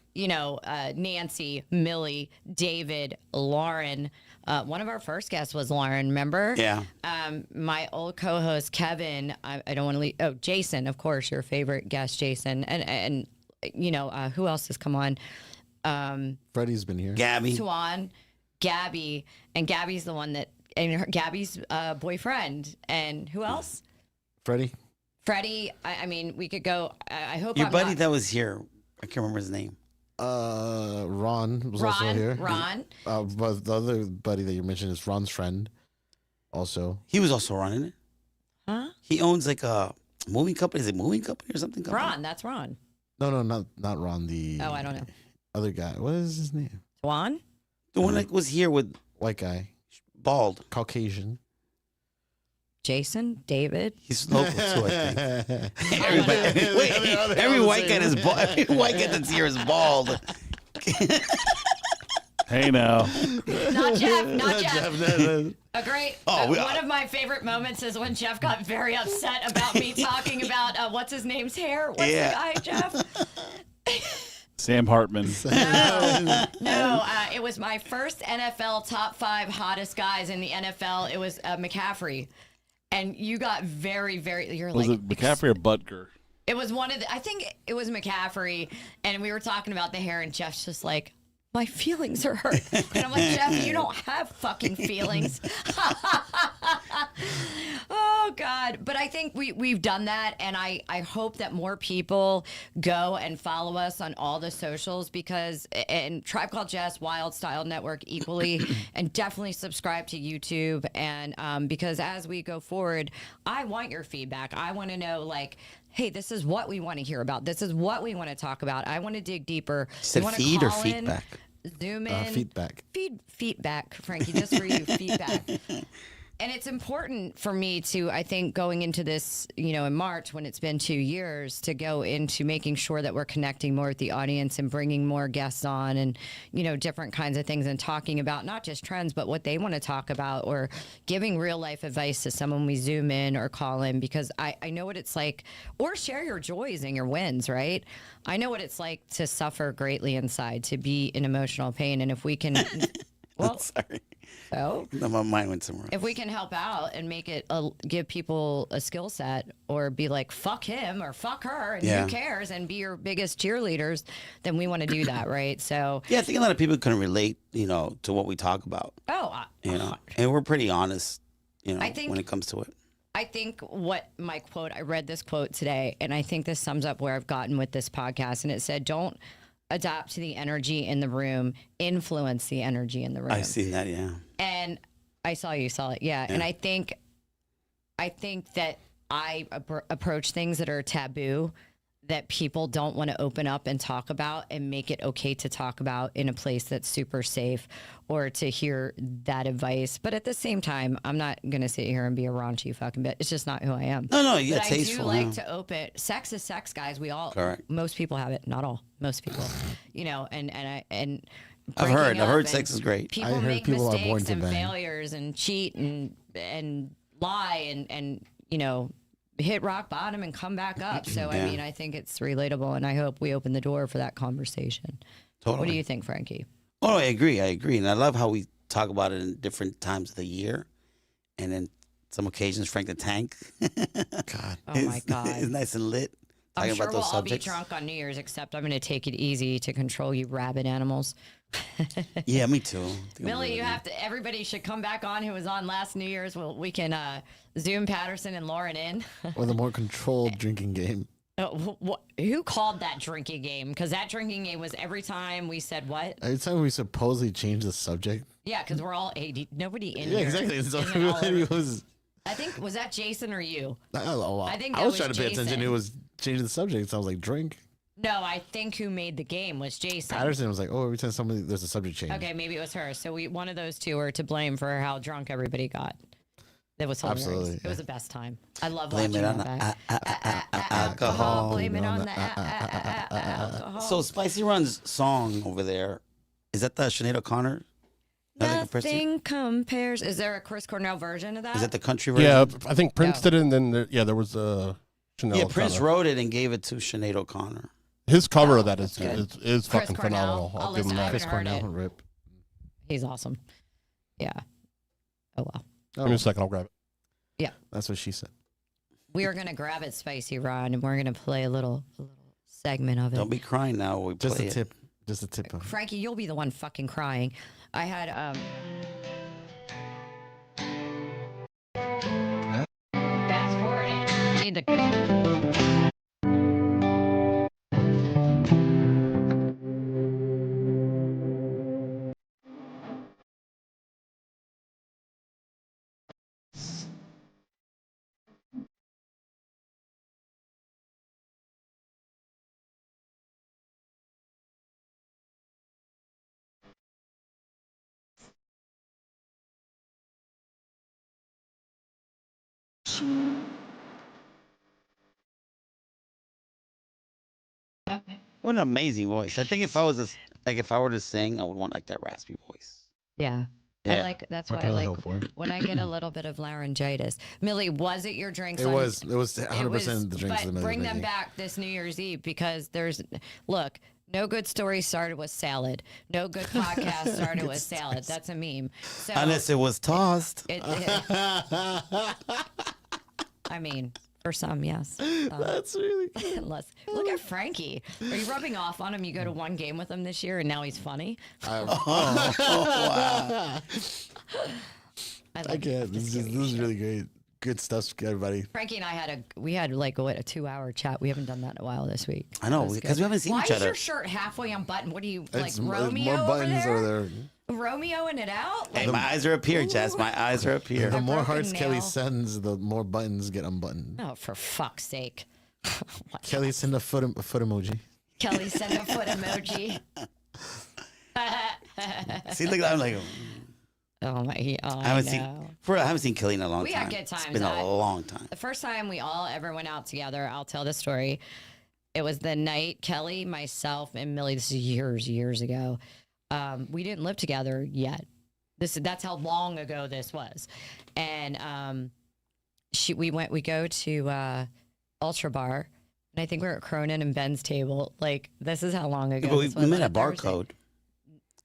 Nancy, Millie, David, Lauren. One of our first guests was Lauren. Remember? Yeah. My old co-host Kevin. I don't want to leave. Oh, Jason, of course, your favorite guest, Jason, and who else has come on? Freddie's been here. Gabby. Tuan, Gabby, and Gabby's the one Gabby's boyfriend, and who else? Freddie. Freddie. I mean, we could go. I hope Your I'm buddy not, that was here. I can't remember his name. Ron was also here. Ron. But the other buddy that you mentioned is Ron's friend. Also, He was also running it. Huh? He owns like a moving company. Is it moving company or something? Ron. That's Ron. no, not Ron. The Oh, I don't know. other guy. What is his name? Tuan. The one that was here with White guy, bald. Caucasian. Jason. David. He's local too, I think. Everybody, Wait, every white guy is bald. Every white guy that's here is bald. Hey now. Not Jeff. Not Jeff. Jeff. A great. Oh, one of my favorite moments is when Jeff got very upset about me talking about what's his name's hair. What's the guy, Jeff? Sam Hartman. No, it was my first NFL top 5 hottest guys in the NFL. It was McCaffrey, and you got very, very. You're Was like it McCaffrey or Butker? It was one of the. I think it was McCaffrey, and we were talking about the hair, and Jeff's just like, my feelings are hurt. And I'm like, Jeff, you don't have fucking feelings. Oh, God. But I think we've done that, and I hope that more people go and follow us on all the socials and Tribe Called Jess, Wylde Style Network equally, and definitely subscribe to YouTube. And because as we go forward, I want your feedback. I want to know, like, hey, this is what we want to hear about. This is what we want to talk about. I want to dig deeper. Said feed or feedback? Zoom in. Feedback. Feedback, Frankie, just for you, feedback. And it's important for me to, I think, going into this, in March when it's been 2 years, to go into making sure that we're connecting more with the audience and bringing more guests on and, different kinds of things and talking about not just trends, but what they want to talk about or giving real life advice to someone we Zoom in or call in, because I know what it's like, or share your joys and your wins, right? I know what it's like to suffer greatly inside, to be in emotional pain. And if we can, well, Sorry. so No, my mind went somewhere. if we can help out and make it give people a skill set, or be like, fuck him or fuck her, and Yeah. who cares, and be your biggest cheerleaders, then we want to do that, right? So, Yeah, I think a lot of people can relate, to what we talk about, and we're pretty honest, I think- when it comes to it. I think what my quote, I read this quote today, and I think this sums up where I've gotten with this podcast. And it said, don't adapt to the energy in the room, influence the energy in the room. I seen that, yeah. And I saw you saw it. Yeah. And I think that I approach things that are taboo, that people don't want to open up and talk about, and make it okay to talk about in a place that's super safe, or to hear that advice. But at the same time, I'm not going to sit here and be a raunchy fucking bitch. It's just not who I am. No, you got But I do tasteful. like yeah. to open. Sex is sex, guys. We all, Correct. most people have it. Not all. Most people, and I've breaking heard up, sex is great. People I heard make people are born mistakes to and bang. failures and cheat and lie and hit rock bottom and come back up. So, Yeah. I mean, I think it's relatable, and I hope we open the door for that conversation. Totally. What do you think, Frankie? Oh, I agree. And I love how we talk about it in different times of the year, and then some occasions, Frank the Tank. God. Oh, my God. Is nice and lit. Talking I'm sure about we'll those all be subjects. drunk on New Year's, except I'm going to take it easy to control you rabid animals. Yeah, me too. I think I'm Millie, really you good. have to. Everybody should come back on who was on last New Year's. Well, we can Zoom Patterson and Lauren in. Or the more controlled drinking game. Who called that drinking game? Because that drinking game was every time we said what? Every time we supposedly change the subject. Yeah, because we're all 80. Nobody in Yeah, here. exactly. So isn't all everybody over- was. I think, was that Jason or you? I think I that was was trying to pay attention. Jason. It was changing the subject. So I was like, drink. No, I think who made the game was Jason. Patterson was like, oh, every time somebody there's a subject change. Okay, maybe it was her. So one of those two are to blame for how drunk everybody got. It was hilarious. Absolutely, It was the best time. I love Blame watching it on that the back. alcohol. Blame it on the alcohol. So Spicy Run's song over there, is that the Sinead O'Connor? Nothing compares. Is there a Chris Cornell version of that? Is that the country version? Yeah, I think Prince No. did it, and then there was Chanel. Yeah, Prince O'Connor. wrote it and gave it to Sinead O'Connor. His cover of that that's is good. is Chris fucking Cornell. phenomenal. I'll I'll give him listen. I that. Chris haven't heard Cornell, it. rip. He's awesome. Yeah. Oh well. Give me a second, I'll grab it. That's what she said. We are gonna grab it, Spicy Ron, and we're gonna play a little segment of it. Don't be crying now. We Just play a it. tip. Just a tip. Frankie, you'll be the one fucking crying. I had fast forward. Need the What an amazing voice. I think if I was if I were to sing, I would want like that raspy voice. Yeah. Yeah. I like that's why I like when I get a little bit of laryngitis. Millie, was it your drinks? It on- was It 100% was- the drinks. But that bring made them me. back this New Year's Eve because look, no good story started with salad. No good podcast started with salad. That's a meme. So Unless it was tossed. I mean, for some, yes. That's really good. Unless look at Frankie. Are you rubbing off on him? You go to one game with him this year, and now he's funny. Wow. I I love can't. This is really great. Good stuff, everybody. Frankie and I had a 2-hour chat. We haven't done that in a while this week. I know, That was because good. we haven't seen Why each is other. your shirt halfway unbuttoned? What are you like It's Romeo more buttons over over there? there. Romeoing it out? Hey, my eyes are up here, Jess. My eyes are up here. The more broken hearts Kelly nail. sends, the more buttons get unbuttoned. Oh, for fuck's sake. Kelly send a foot emoji. Kelly sent a foot emoji. See, look, I'm like, Oh my! I haven't seen Kelly in a long We time. had good times. It's been a long time. The first time we all ever went out together, I'll tell the story. It was the night Kelly, myself, and Millie. This is years ago. We didn't live together yet. That's how long ago this was, and we go to Ultra Bar, and I think we were at Cronin and Ben's table. Like this is how long ago. But this we was met on at a Thursday. Barcode,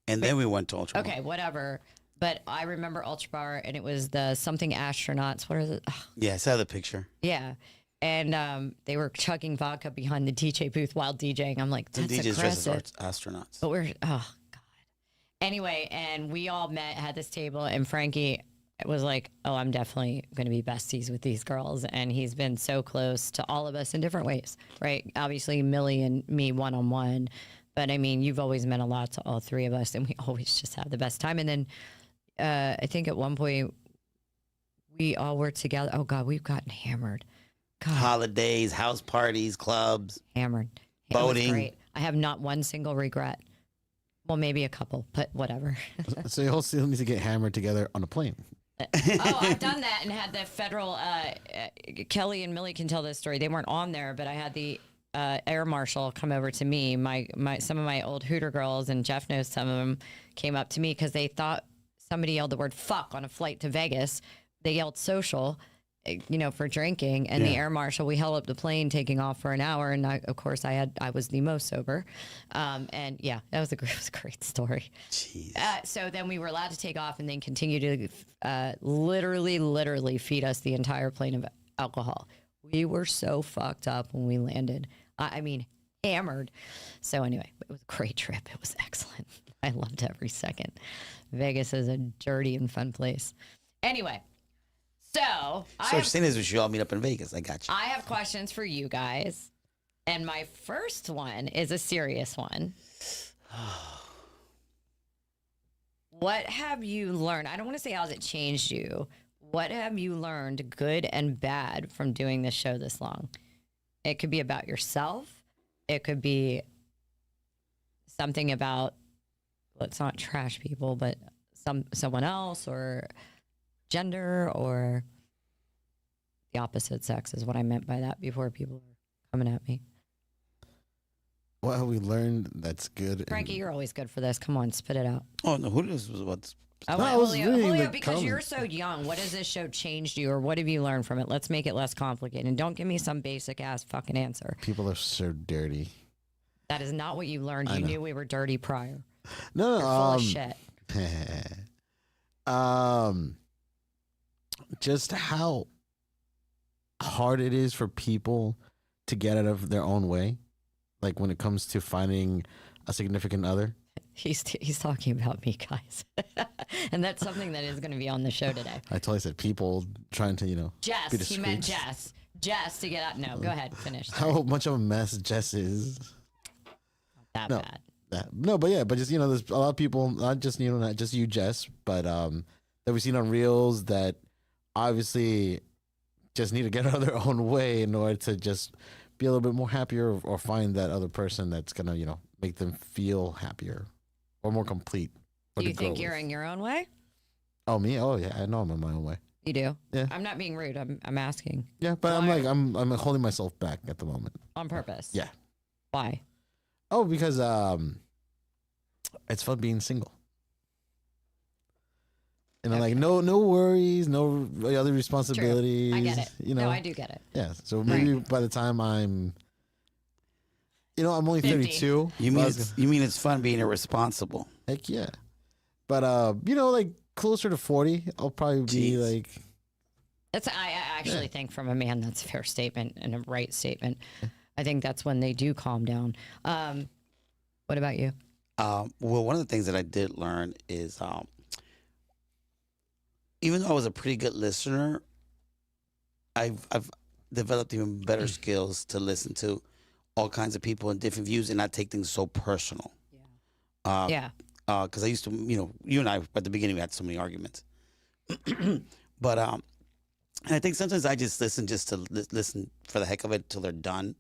and then we went to Ultra. Okay, whatever. But I remember Ultra Bar, and it was the something astronauts. What is it? Ugh, Yeah, I saw the picture. yeah. And they were chugging vodka behind the DJ booth while DJing. I'm like, The that's DJs dressed aggressive. as astronauts. But oh God. Anyway, and we all had this table, and Frankie was like, oh, I'm definitely going to be besties with these girls. And he's been so close to all of us in different ways, right? Obviously, Millie and me one-on-one. But I mean, you've always meant a lot to all three of us, and we always just have the best time. And then I think at one point we all were together. Oh God, we've gotten hammered. God, Holidays, house parties, clubs. hammered. It was Boating. great. I have not one single regret. Well, maybe a couple, but whatever. So you all still need to get hammered together on a plane. Oh, I've done that and had the federal. Kelly and Millie can tell this story. They weren't on there, but I had the air marshal come over to me. Some of my old Hooter girls, and Jeff knows some of them, came up to me because they thought somebody yelled the word "fuck" on a flight to Vegas. They yelled "social," for drinking. And the air marshal, we held up the plane taking off for an hour. And of course, I was the most sober. And yeah, it was a great story. Jeez. So then we were allowed to take off and then continue to literally feed us the entire plane of alcohol. We were so fucked up when we landed. I mean, hammered. So anyway, it was a great trip. It was excellent. I loved every second. Vegas is a dirty and fun place. Anyway, so what you're saying is we should all meet up in Vegas. I got you. I have questions for you guys. And my first one is a serious one. What have you learned? I don't want to say how's it changed you. What have you learned, good and bad, from doing this show this long? It could be about yourself. It could be something about, let's not trash people, but someone else, or gender, or the opposite sex is what I meant by that before people were coming at me. What have we learned that's good? Frankie, you're always good for this. Come on, spit it out. Oh, no. Who this was what's. Oh, No, I was Julio, reading Julio, the because you're comments. so young, what has this show changed you, or what have you learned from it? Let's make it less complicated. And don't give me some basic ass fucking answer. People are so dirty. That is not what you learned. I You know. knew we were dirty prior. No, You're full of shit. Just how hard it is for people to get out of their own way, like when it comes to finding a significant other. He's talking about me, guys. And that's something that is going to be on the show today. I totally said people trying to, be Jess, he discreet. meant Jess. Jess to get out. No, go ahead, finish. How much of a mess Jess is. That No. bad. But just there's a lot of people, not just not just you, Jess, but that we've seen on reels that obviously just need to get out of their own way in order to just be a little bit more happier, or find that other person that's gonna make them feel happier or more complete. or Do you to grow think you're with. in your own way? Oh, me? Oh yeah, I know I'm in my own way. You do? Yeah. I'm not being rude. I'm asking Yeah, but Why? I'm holding myself back at the moment. on purpose. Yeah. Why? Oh, because it's fun being single. And I'm like, no worries, no other responsibilities. I get it. You know, No, I do get it. Yeah. So maybe by the time I'm only 50. 32. You mean but- you mean it's fun being irresponsible? Heck yeah. But like closer to 40, I'll probably be Jeez. like, I actually think from a man that's a fair statement and a right statement. I think that's when they do calm down. What about you? Well, one of the things that I did learn is, even though I was a pretty good listener, I've developed even better skills to listen to all kinds of people and different views and not take things so personal. Yeah. Because I used to, you and I at the beginning we had so many arguments, but and I think sometimes I just listen to listen for the heck of it till they're done,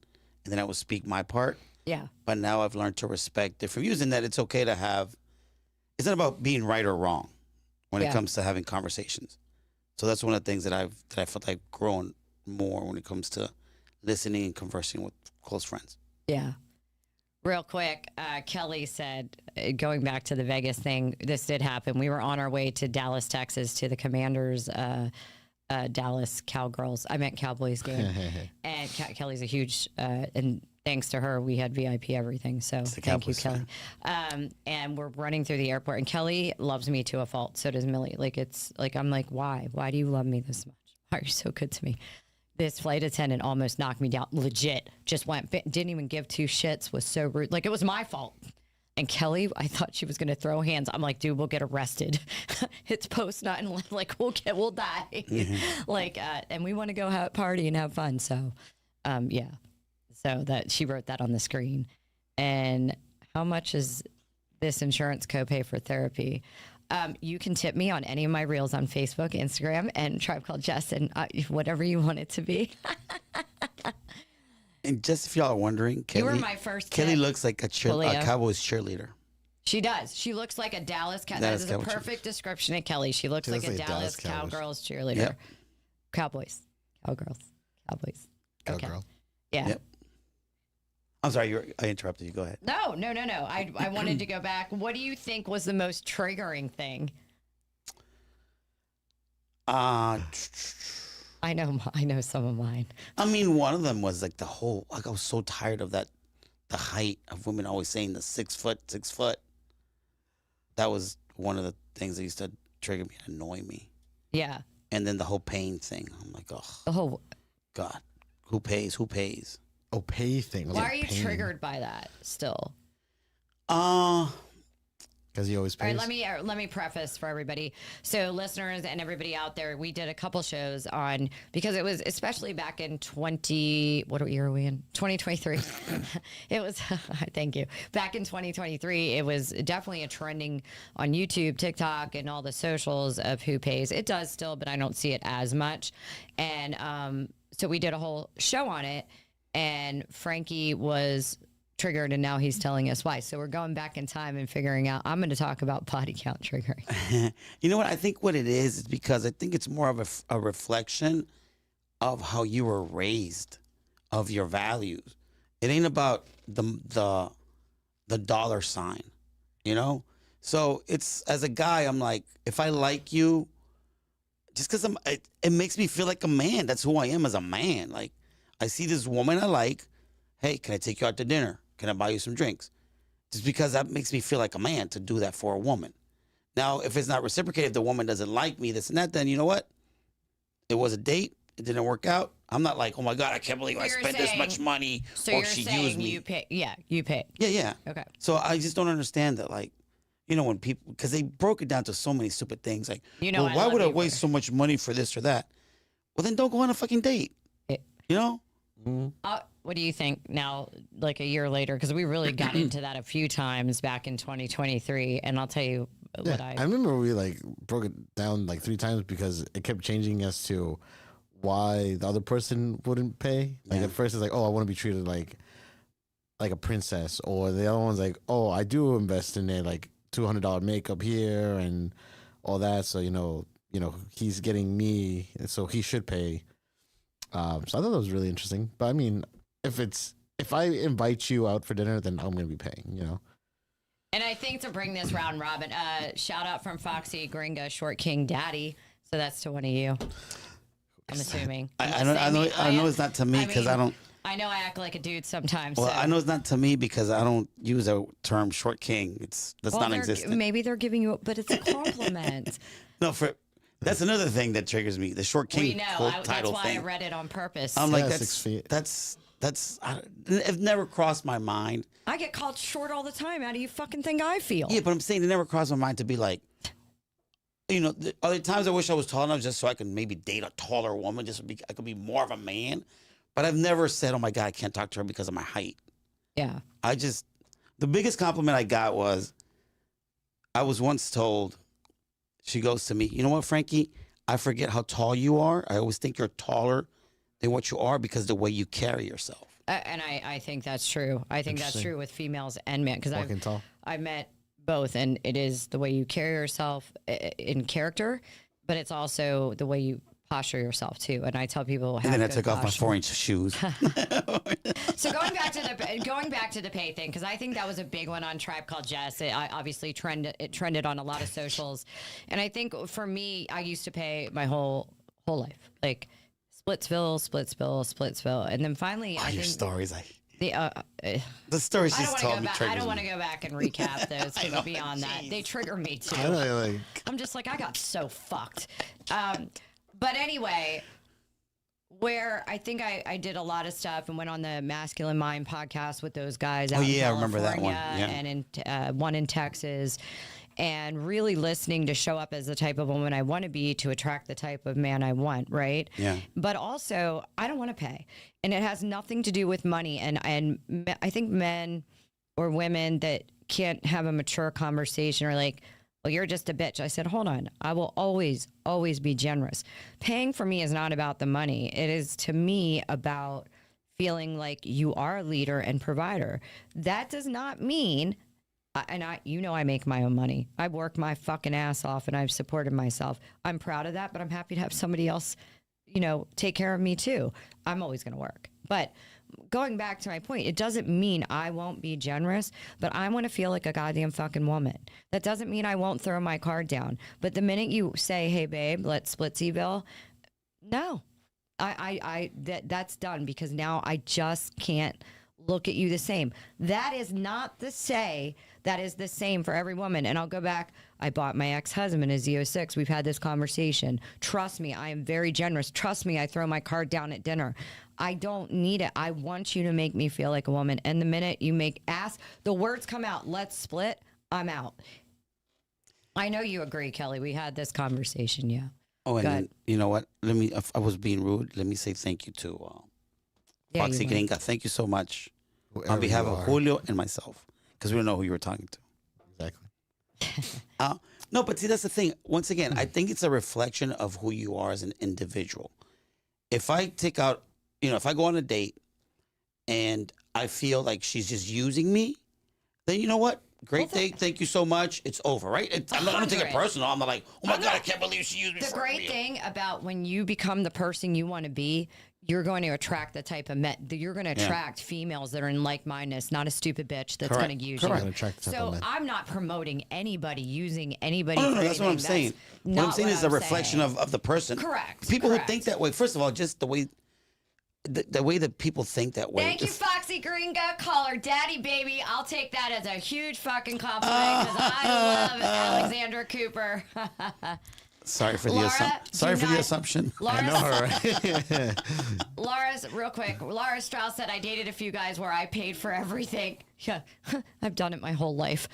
and then I will speak my part. Yeah. But now I've learned to respect different views, and that it's okay to have. It's not about being right or wrong when Yeah. it comes to having conversations. So that's one of the things that I felt like grown more when it comes to listening and conversing with close friends. Yeah. Real quick, Kelly said, going back to the Vegas thing, this did happen. We were on our way to Dallas, Texas, to the Commanders, Dallas Cowgirls. I meant Cowboys game. And Kelly's a huge, and thanks to her, we had VIP everything. So the thank you, Cowboys Kelly. And we're running through the airport, and Kelly loves me to a fault. So does Millie. I'm like, why? Why do you love me this much? Why are you so good to me? This flight attendant almost knocked me down. Legit. Just didn't even give two shits. Was so rude. Like, it was my fault. And Kelly, I thought she was going to throw hands. I'm like, dude, we'll get arrested. It's post 9/11. Like, we'll die. And we want to go party and have fun. So, yeah. So that she wrote that on the screen. And how much is this insurance copay for therapy? You can tip me on any of my reels on Facebook, Instagram, and Tribe Called Jess, and whatever you want it to be. And just if y'all are wondering, Kelly, You were my first Kelly tip, looks like a Julio. Cowboys cheerleader. She does. She looks like a Dallas That Dallas is a Cowboys. perfect description of Kelly. She looks She like looks a like Dallas Dallas Cowboys. Cowgirls cheerleader. Yep. Cowboys. Cowgirls. Cowboys. Okay. Cowgirl. Yeah. Yep. I'm sorry, I interrupted you. Go ahead. No. I wanted to go back. What do you think was the most triggering thing? I know some of mine. I mean, one of them was like the whole, like I was so tired of that, the height of women always saying the 6 foot, 6 foot. That was one of the things that used to trigger me and annoy me. Yeah. And then the whole pain thing. I'm like, oh, Oh, God, who pays? Who pays? Oh, pay thing. why are you triggered by that still? Because he always All pays. right, let me preface for everybody. So, listeners and everybody out there, we did a couple shows on because it was especially back in what year are we in? 2023. It was thank you. Back in 2023, it was definitely a trending on YouTube, TikTok, and all the socials of who pays. It does still, but I don't see it as much. And so we did a whole show on it, and Frankie was triggered, and now he's telling us why. So we're going back in time and figuring out. I'm going to talk about body count triggering. You know what? I think what it is because I think it's more of a reflection of how you were raised, of your values. It ain't about the dollar sign, you know? So it's, as a guy, I'm like, if I like you, just because it makes me feel like a man. That's who I am as a man. Like, I see this woman I like. Hey, can I take you out to dinner? Can I buy you some drinks? Just because that makes me feel like a man to do that for a woman. Now, if it's not reciprocated, if the woman doesn't like me, this and that, then you know what? It was a date. It didn't work out. I'm not like, oh my God, I can't believe I spent this much money or she used me. You pay. Yeah, you pay. Yeah. Okay. So I just don't understand that. Like, you know, when people, because they broke it down to so many stupid things. Like, You know, well, I why love would I you waste for- so much money for this or that? Well, then don't go on a fucking date. You know? What do you think now, like a year later? Because we really got into that a few times back in 2023, and I'll tell you what I remember we like broke it down like 3 times because it kept changing as to why the other person wouldn't pay. Like at first it's like, oh, I want to be treated like a princess, or the other one's like, oh, I do invest in it, like $200 makeup here and all that. So you know, he's getting me, so he should pay. So I thought that was really interesting. But I mean, if I invite you out for dinner, then I'm gonna be paying. You know. And I think to bring this round robin, shout out from Foxy Gringa, Short King Daddy. So that's to one of you. I'm assuming. I know it's not to me because I don't. I know I act like a dude sometimes. Well, so. I know it's not to me because I don't use a term short king. That's non-existent. Maybe they're giving you, but it's a compliment. No, that's another thing that triggers me. The short king We know. That's title why thing. I read it on purpose. I'm like, Yeah, 6 feet. it never crossed my mind. I get called short all the time. How do you fucking think I feel? Yeah, but I'm saying it never crossed my mind to be like, you know, other times I wish I was tall enough just so I could maybe date a taller woman, just so I could be more of a man. But I've never said, oh my God, I can't talk to her because of my height. Yeah. The biggest compliment I got was, I was once told, she goes to me, you know what, Frankie? I forget how tall you are. I always think you're taller than what you are because of the way you carry yourself. And I think that's true. I think that's true with females and men because Walking tall. I met both, and it is the way you carry yourself in character, but it's also the way you posture yourself too. And I tell people, And then I took off my 4-inch shoes. So going back to the pay thing, because I think that was a big one on Tribe Called Jess. It obviously trended on a lot of socials, and I think for me, I used to pay my whole life, like Splitsville, and then finally, I Your think stories, the stories she's told me I triggers don't want to me. go back and recap those because beyond that, they trigger me too. I know, like, I'm just like, I got so fucked. But anyway, where I think I did a lot of stuff and went on the Masculine Mind podcast with those guys out in I remember that one. California Yeah. and in one in Texas, and really listening to show up as the type of woman I want to be to attract the type of man I want, right? Yeah. But also, I don't want to pay. And it has nothing to do with money. And I think men or women that can't have a mature conversation are like, well, you're just a bitch. I said, hold on. I will always be generous. Paying for me is not about the money. It is, to me, about feeling like you are a leader and provider. That does not mean, I make my own money. I work my fucking ass off and I've supported myself. I'm proud of that, but I'm happy to have somebody else, take care of me too. I'm always going to work. But going back to my point, it doesn't mean I won't be generous, but I want to feel like a goddamn fucking woman. That doesn't mean I won't throw my card down. But the minute you say, hey, babe, let's splitsieville, no, That's done because now I just can't look at you the same. That is not to say that is the same for every woman. And I'll go back. I bought my ex-husband a Z06. We've had this conversation. Trust me, I am very generous. Trust me, I throw my card down at dinner. I don't need it. I want you to make me feel like a woman. And the minute you the words come out, let's split, I'm out. I know you agree, Kelly. We had this conversation, yeah. Oh, and then, you know what? If I was being rude, let me say thank you to Foxy Gringa. Thank you so much on behalf of Julio and myself, because we don't know who you were talking to. Exactly. No, but see, that's the thing. Once again, I think it's a reflection of who you are as an individual. If I take out, if I go on a date and I feel like she's just using me, then you know what? Great date. Thank you so much. It's over, right? I don't take it personal. I'm not like, oh my God, I can't believe she used me. The great thing about when you become the person you want to be, you're going to attract the type of you're going to attract females that are in like-mindedness, not a stupid bitch that's going to use you. So I'm not promoting anybody using anybody. No, that's what I'm saying. What I'm saying is a reflection of the person. Correct. People who think that way. First of all, just the way that people think that way. Thank you, Foxy Gringa. Call her daddy, baby. I'll take that as a huge fucking compliment because I love Alexandra Cooper. Sorry for the assumption. Laura, I know, right? Laura's real quick. Laura Strauss said, I dated a few guys where I paid for everything. Yeah, I've done it my whole life.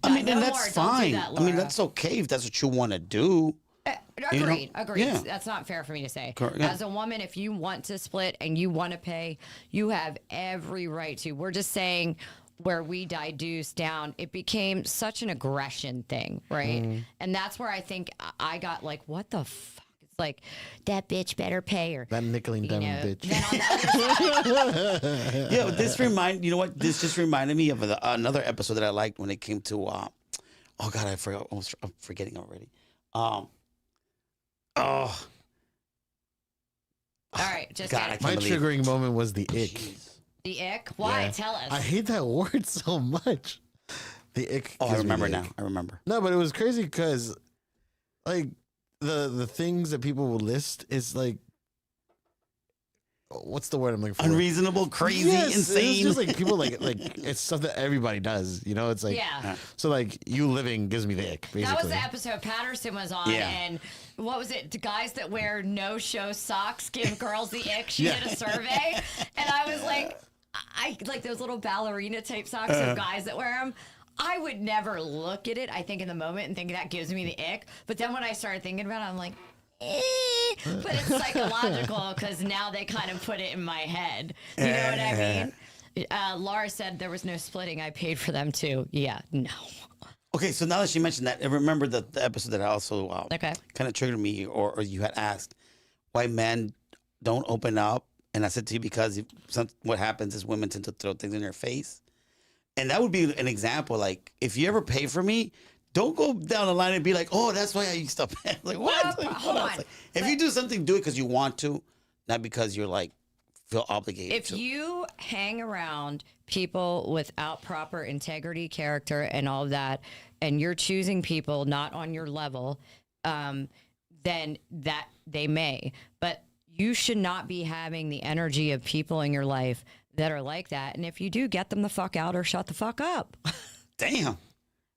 And that's fine. That's okay if that's what you want to do. Agreed. Yeah. That's not fair for me to say. Yeah. As a woman, if you want to split and you want to pay, you have every right to. We're just saying where we deuce down, it became such an aggression thing, right? And that's where I think I got like, what the fuck? It's like, that bitch better pay her. That nickel and dime bitch. Then on the other side, Yeah, this just reminded me of another episode that I liked when it came to, oh God, I forgot. I'm forgetting already. all right, just God, My triggering moment was the ick. Jeez. the ick. Why? Yeah. Tell us. I hate that word so much. The ick. Oh, I gives me remember the now. ick. I remember. No, but it was crazy because, like, the things that people will list is like, what's the word I'm looking for? Unreasonable, crazy, insane. It's just like people like it's stuff that everybody does. It's like So like you living gives me the ick. Basically, that was the episode Patterson was on, and what was it? Guys that wear no-show socks give girls the ick. She did a survey, and I was like, I like those little ballerina type socks. So guys that wear them. I would never look at it, I think, in the moment and think that gives me the ick. But then when I started thinking about it, I'm like, but it's psychological because now they kind of put it in my head. You know what I mean? Laura said there was no splitting. I paid for them too. Yeah, no. Okay, so now that she mentioned that, I remember the episode that also kind of triggered me, or you had asked why men don't open up. And I said to you, because what happens is women tend to throw things in their face. And that would be an example. Like, if you ever pay for me, don't go down the line and be like, oh, that's why I used to pay. Like, what? Well, hold on. Like, if you do something, do it because you want to, not because you're like, feel obligated If you hang around people without proper integrity, character, and all of that, and you're choosing people not on your level, then that they may. But you should not be having the energy of people in your life that are like that. And if you do, get them the fuck out or shut the fuck up. Damn.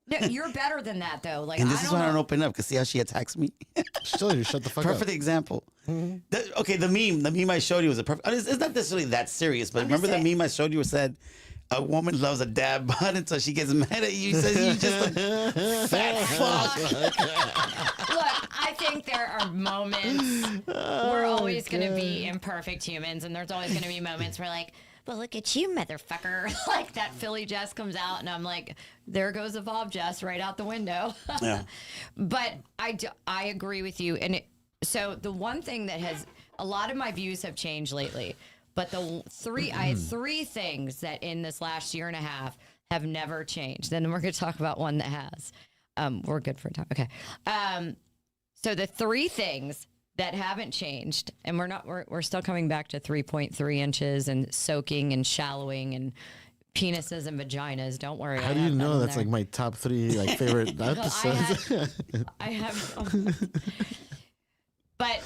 No, you're better than that, though. Like, And this is why I don't open up, because see how she attacks me? Still, you shut the fuck up. Perfect example. Okay, the meme I showed you was a perfect. It's not necessarily that serious, but remember the meme I showed you said, a woman loves a dad bod until she gets mad at you. Says you just a fat fuck. Look, I think there are moments. We're always going to be imperfect humans, and there's always going to be moments where, like, well, look at you, motherfucker. Like that Philly Jess comes out, and I'm like, there goes Evolve Jess right out the window. Yeah. But I agree with you. And so the one thing that a lot of my views have changed lately, but I had three things that in this last year and a half have never changed. Then we're going to talk about one that has. We're good for time. Okay. So the three things that haven't changed, and we're still coming back to 3.3 inches and soaking and shallowing and penises and vaginas. Don't worry. How do you know that's like my top three favorite episodes? I have. But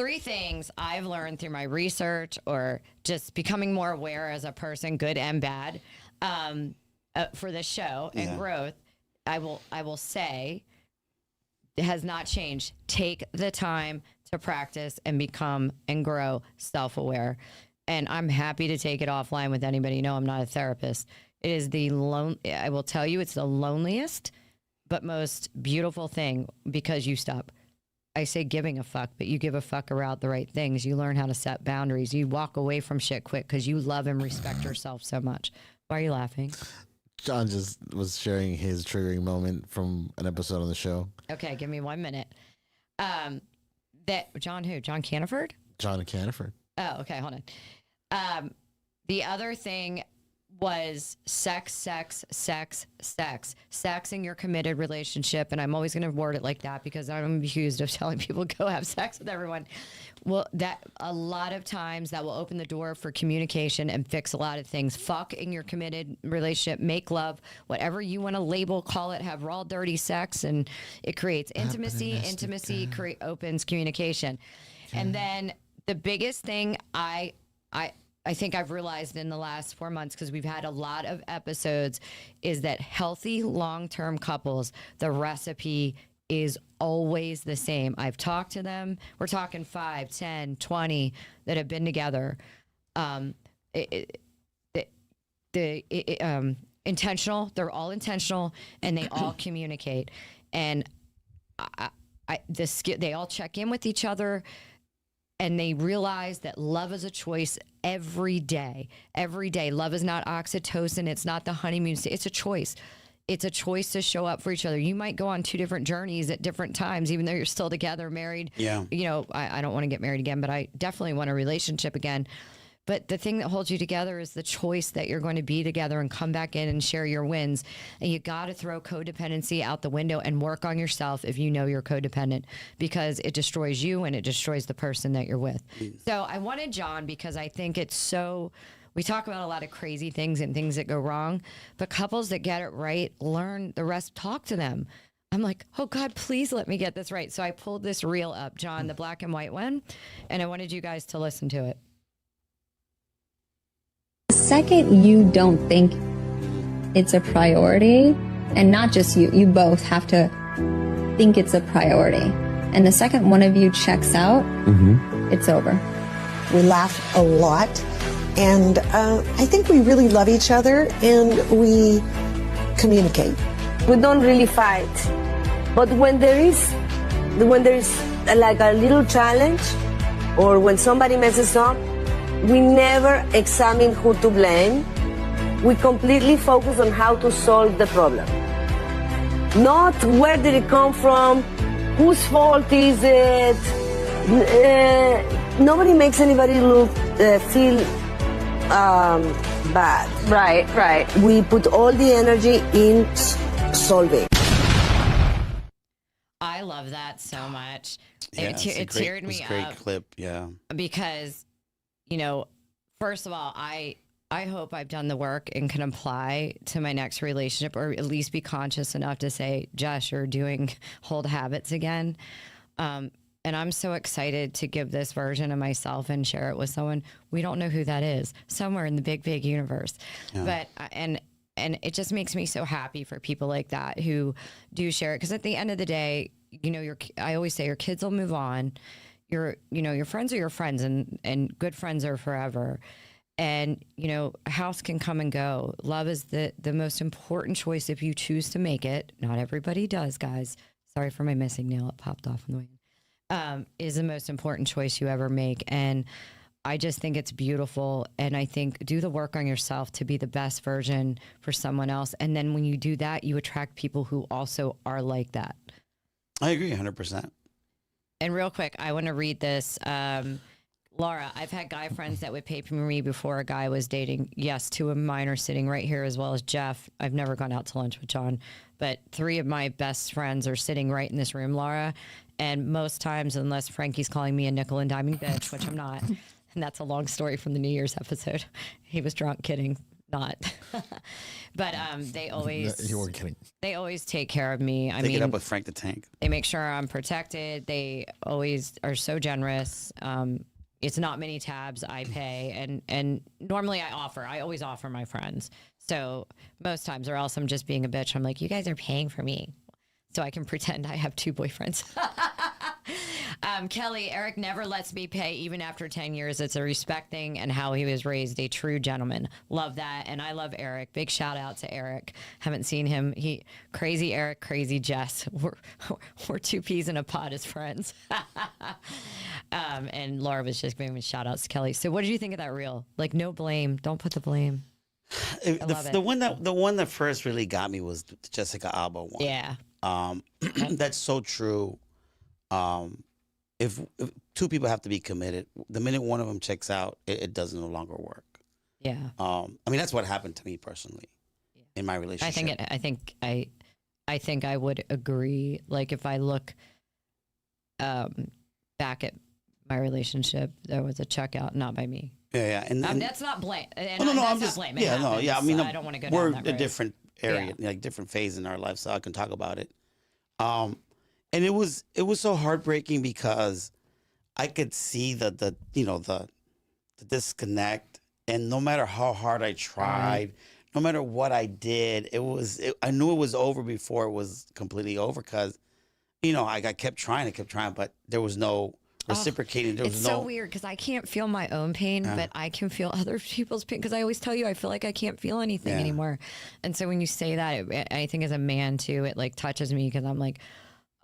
3 things I've learned through my research or just becoming more aware as a person, good and bad, for this show and growth. I will say it has not changed. Take the time to practice and become and grow self-aware. And I'm happy to take it offline with anybody. No, I'm not a therapist. It is I will tell you, it's the loneliest but most beautiful thing because you stop. I say giving a fuck, but you give a fuck about the right things. You learn how to set boundaries. You walk away from shit quick because you love and respect yourself so much. Why are you laughing? John just was sharing his triggering moment from an episode on the show. Okay, give me 1 minute. John who? John Caniford? John Caniford. Oh, okay, hold on. The other thing was sex in your committed relationship. And I'm always going to word it like that because I'm accused of telling people go have sex with everyone. Well, that a lot of times that will open the door for communication and fix a lot of things. Fuck in your committed relationship, make love, whatever you want to label, call it, have raw, dirty sex. And it creates intimacy. Intimacy opens communication. Okay. And then the biggest thing I think I've realized in the last 4 months, because we've had a lot of episodes, is that healthy long-term couples, the recipe is always the same. I've talked to them. We're talking 5, 10, 20 that have been together. Intentional. They're all intentional, and they all communicate. And they all check in with each other. And they realize that love is a choice every day. Every day. Love is not oxytocin. It's not the honeymoon. It's a choice. It's a choice to show up for each other. You might go on 2 different journeys at different times, even though you're still together, married. Yeah. You know, I don't want to get married again, but I definitely want a relationship again. But the thing that holds you together is the choice that you're going to be together and come back in and share your wins. And you got to throw codependency out the window and work on yourself if you know you're codependent, because it destroys you and it destroys the person that you're with. So I wanted John because I think it's so... We talk about a lot of crazy things and things that go wrong, but couples that get it right, learn the rest, talk to them. I'm like, oh God, please let me get this right. So I pulled this reel up, John, the black and white one, and I wanted you guys to listen to it. The second you don't think it's a priority, and not just you both have to think it's a priority. And the second one of you checks out, it's over. We laugh a lot, and I think we really love each other, and we communicate. We don't really fight, but when there is like a little challenge, or when somebody messes up, we never examine who to blame. We completely focus on how to solve the problem. Not where did it come from, whose fault is it. Nobody makes anybody feel bad. Right. We put all the energy in solving. I love that so much. Yeah, it teared me up. It's a great clip, yeah. Because, you know, first of all, I hope I've done the work and can apply to my next relationship, or at least be conscious enough to say, Jess, you're doing old habits again. And I'm so excited to give this version of myself and share it with someone. We don't know who that is, somewhere in the big, big universe. Yeah. But, and it just makes me so happy for people like that who do share it. Because at the end of the day, you know, I always say your kids will move on. Your friends are your friends, and good friends are forever. And, you know, a house can come and go. Love is the most important choice if you choose to make it. Not everybody does, guys. Sorry for my missing nail. It popped off on the way in. Is the most important choice you ever make. And I just think it's beautiful. And I think do the work on yourself to be the best version for someone else. And then when you do that, you attract people who also are like that. I agree 100%. And real quick, I want to read this. Laura, I've had guy friends that would pay for me before a guy was dating. Yes, 2 of mine are sitting right here, as well as Jeff. I've never gone out to lunch with John, but 3 of my best friends are sitting right in this room, Laura. And most times, unless Frankie's calling me a nickel and diming bitch, which I'm not, and that's a long story from the New Year's episode. He was drunk, kidding. not. But they always You weren't kidding. they always take care of me. I Take mean, it up with Frank the Tank. they make sure I'm protected. They always are so generous. It's not many tabs I pay, and normally I always offer my friends. So most times, or else I'm just being a bitch. I'm like, you guys are paying for me, so I can pretend I have 2 boyfriends. Kelly, Eric never lets me pay even after 10 years. It's a respect thing and how he was raised, a true gentleman. Love that. And I love Eric. Big shout out to Eric. Haven't seen him. Crazy Eric, crazy Jess. We're 2 peas in a pod as friends. And Laura was just giving me shout outs to Kelly. So what did you think of that reel? Like, no blame. Don't put the blame. The one that first really got me was the Jessica Alba one. Yeah. That's so true. If 2 people have to be committed, the minute one of them checks out, it doesn't no longer work. Yeah. I mean, that's what happened to me personally in my relationship. I think I would agree. Like, if I look back at my relationship, there was a checkout, not by me. Yeah. And that's not blame. I'm just blame. Yeah, no, yeah. I mean, I don't want to go we're down that a road. different area, like different phase in our life, so I can talk about it. And it was so heartbreaking because I could see the disconnect, and no matter how hard I tried, no matter what I did, I knew it was over before it was completely over, because I kept trying, but there was no reciprocating. There was it's so weird because I can't feel my own pain, but I can feel other people's pain, because I always tell you I feel like I can't feel anything anymore. And so when you say that, I think as a man too, it like touches me, because I'm like,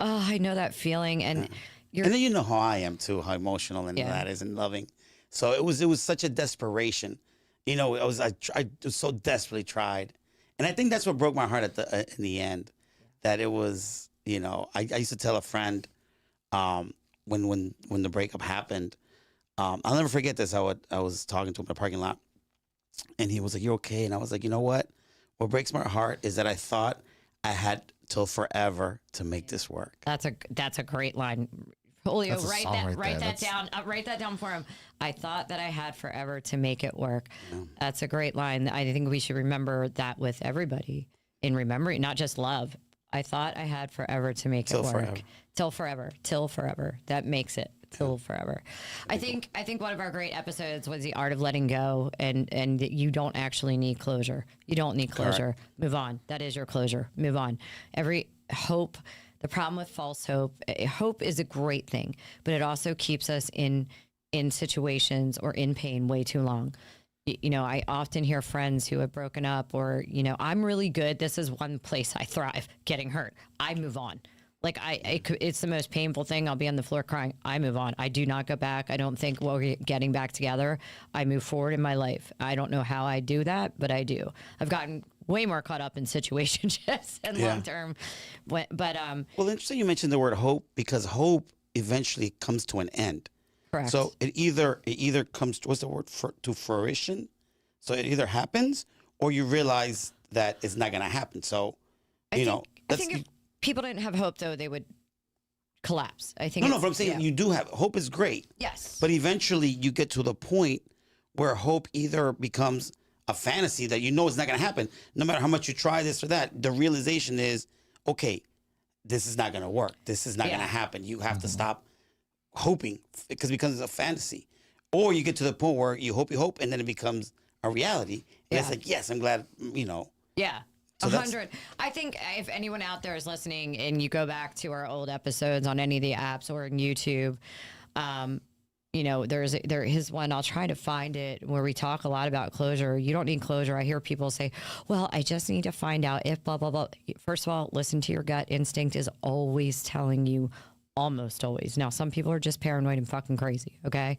oh, I know that feeling. And and then you know how I am too, how emotional and that is, and loving. So it was such a desperation. I so desperately tried, and I think that's what broke my heart in the end. That it was, I used to tell a friend, when the breakup happened, I'll never forget this. I was talking to him in the parking lot, and he was like, "You're okay?" And I was like, "You know what? What breaks my heart is that I thought I had till forever to make this work." That's a great line. Julio, write that down. Write that down for him. I thought that I had forever to make it work. Yeah. That's a great line. I think we should remember that with everybody in remembering, not just love. I thought I had forever to make it work. Till forever. That makes it till forever. I think one of our great episodes was the art of letting go, and you don't actually need closure. You don't need closure. Correct. Move on. That is your closure. Move on. Every hope. The problem with false hope is a great thing, but it also keeps us in situations or in pain way too long. I often hear friends who have broken up, or, I'm really good. This is one place I thrive, getting hurt. I move on. Like it's the most painful thing. I'll be on the floor crying. I move on. I do not go back. I don't think we're getting back together. I move forward in my life. I don't know how I do that, but I do. I've gotten way more caught up in situationships and long term. But well, interesting you mentioned the word hope, because hope eventually comes to an end. Correct. So it either comes to, what's the word, to fruition. So it either happens, or you realize that it's not going to happen. So I think if people didn't have hope, though, they would collapse. I think. No, but I'm saying you do have hope is great. Yes. But eventually you get to the point where hope either becomes a fantasy that it's not going to happen. No matter how much you try this or that, the realization is, okay, this is not going to work. This is not going to happen. You have to stop hoping, because it becomes a fantasy. Or you get to the point where you hope, and then it becomes a reality. And it's like, yes, I'm glad, Yeah. So 100. I think if anyone out there is listening and you go back to our old episodes on any of the apps or in YouTube, there is one, I'll try to find it, where we talk a lot about closure. You don't need closure. I hear people say, well, I just need to find out if blah, blah, blah. First of all, listen to your gut. Instinct is always telling you, almost always. Now, some people are just paranoid and fucking crazy, okay?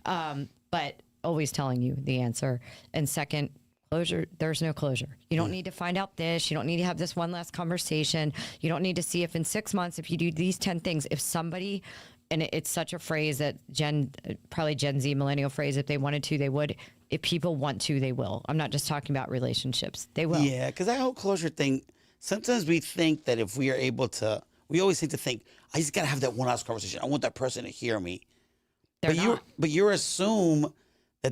But always telling you the answer. And second, closure, there's no closure. You don't need to find out this. You don't need to have this one last conversation. You don't need to see if in 6 months, if you do these 10 things, if somebody, and it's such a phrase that probably Gen Z millennial phrase, if they wanted to, they would. If people want to, they will. I'm not just talking about relationships. They will. Yeah, because that whole closure thing, sometimes we think that if we are able to, we always seem to think, I just got to have that one last conversation. I want that person to hear me. They're not. But you assume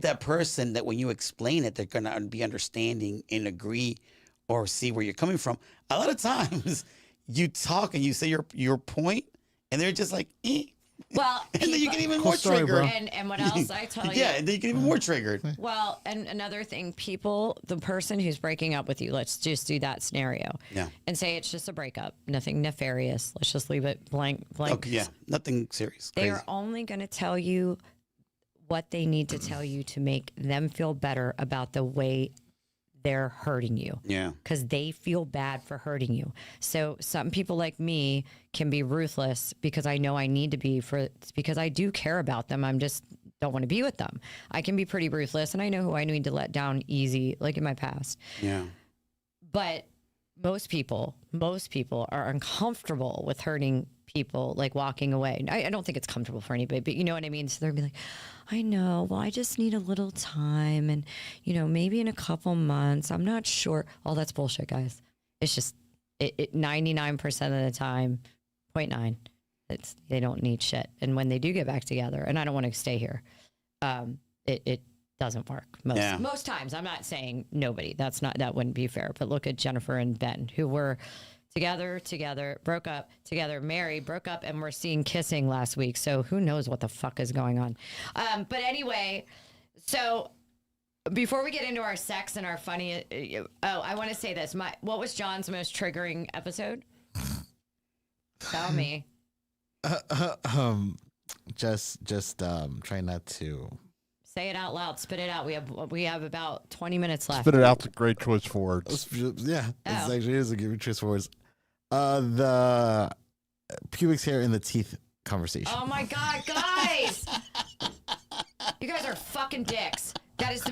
that person, that when you explain it, they're going to be understanding and agree or see where you're coming from. A lot of times you talk and you say your point and they're just like, eh. Well, and then you get even Cool more story, triggered. bro. And what else I tell you? Yeah, and then you get even more triggered. Well, and another thing, the person who's breaking up with you, let's just do that scenario. Yeah. And say it's just a breakup, nothing nefarious. Let's just leave it blank. Okay, yeah, nothing serious. They Crazy. are only going to tell you what they need to tell you to make them feel better about the way they're hurting you. Yeah. Because they feel bad for hurting you. So some people like me can be ruthless because I know I need to be because I do care about them. I'm just don't want to be with them. I can be pretty ruthless and I know who I need to let down easy, like in my past. Yeah. But most people are uncomfortable with hurting people, like walking away. I don't think it's comfortable for anybody, but you know what I mean? So they'll be like, I know, well, I just need a little time and, maybe in a couple months, I'm not sure. Oh, that's bullshit, guys. It's just 99% of the time, 0.9, they don't need shit. And when they do get back together, and I don't want to stay here, it doesn't work most times. I'm not saying nobody. That wouldn't be fair. But look at Jennifer and Ben, who were together, broke up, together, married, broke up, and we're seeing kissing last week. So who knows what the fuck is going on? But anyway, so before we get into our sex and our funny, I want to say this. What was John's most triggering episode? Tell me. Just try not to. Say it out loud. Spit it out. We have about 20 minutes left. Spit it out's a great choice for words. Yeah, it actually is a good choice for words. The pubic hair in the teeth conversation. Oh my God, guys! You guys are fucking dicks. That is the.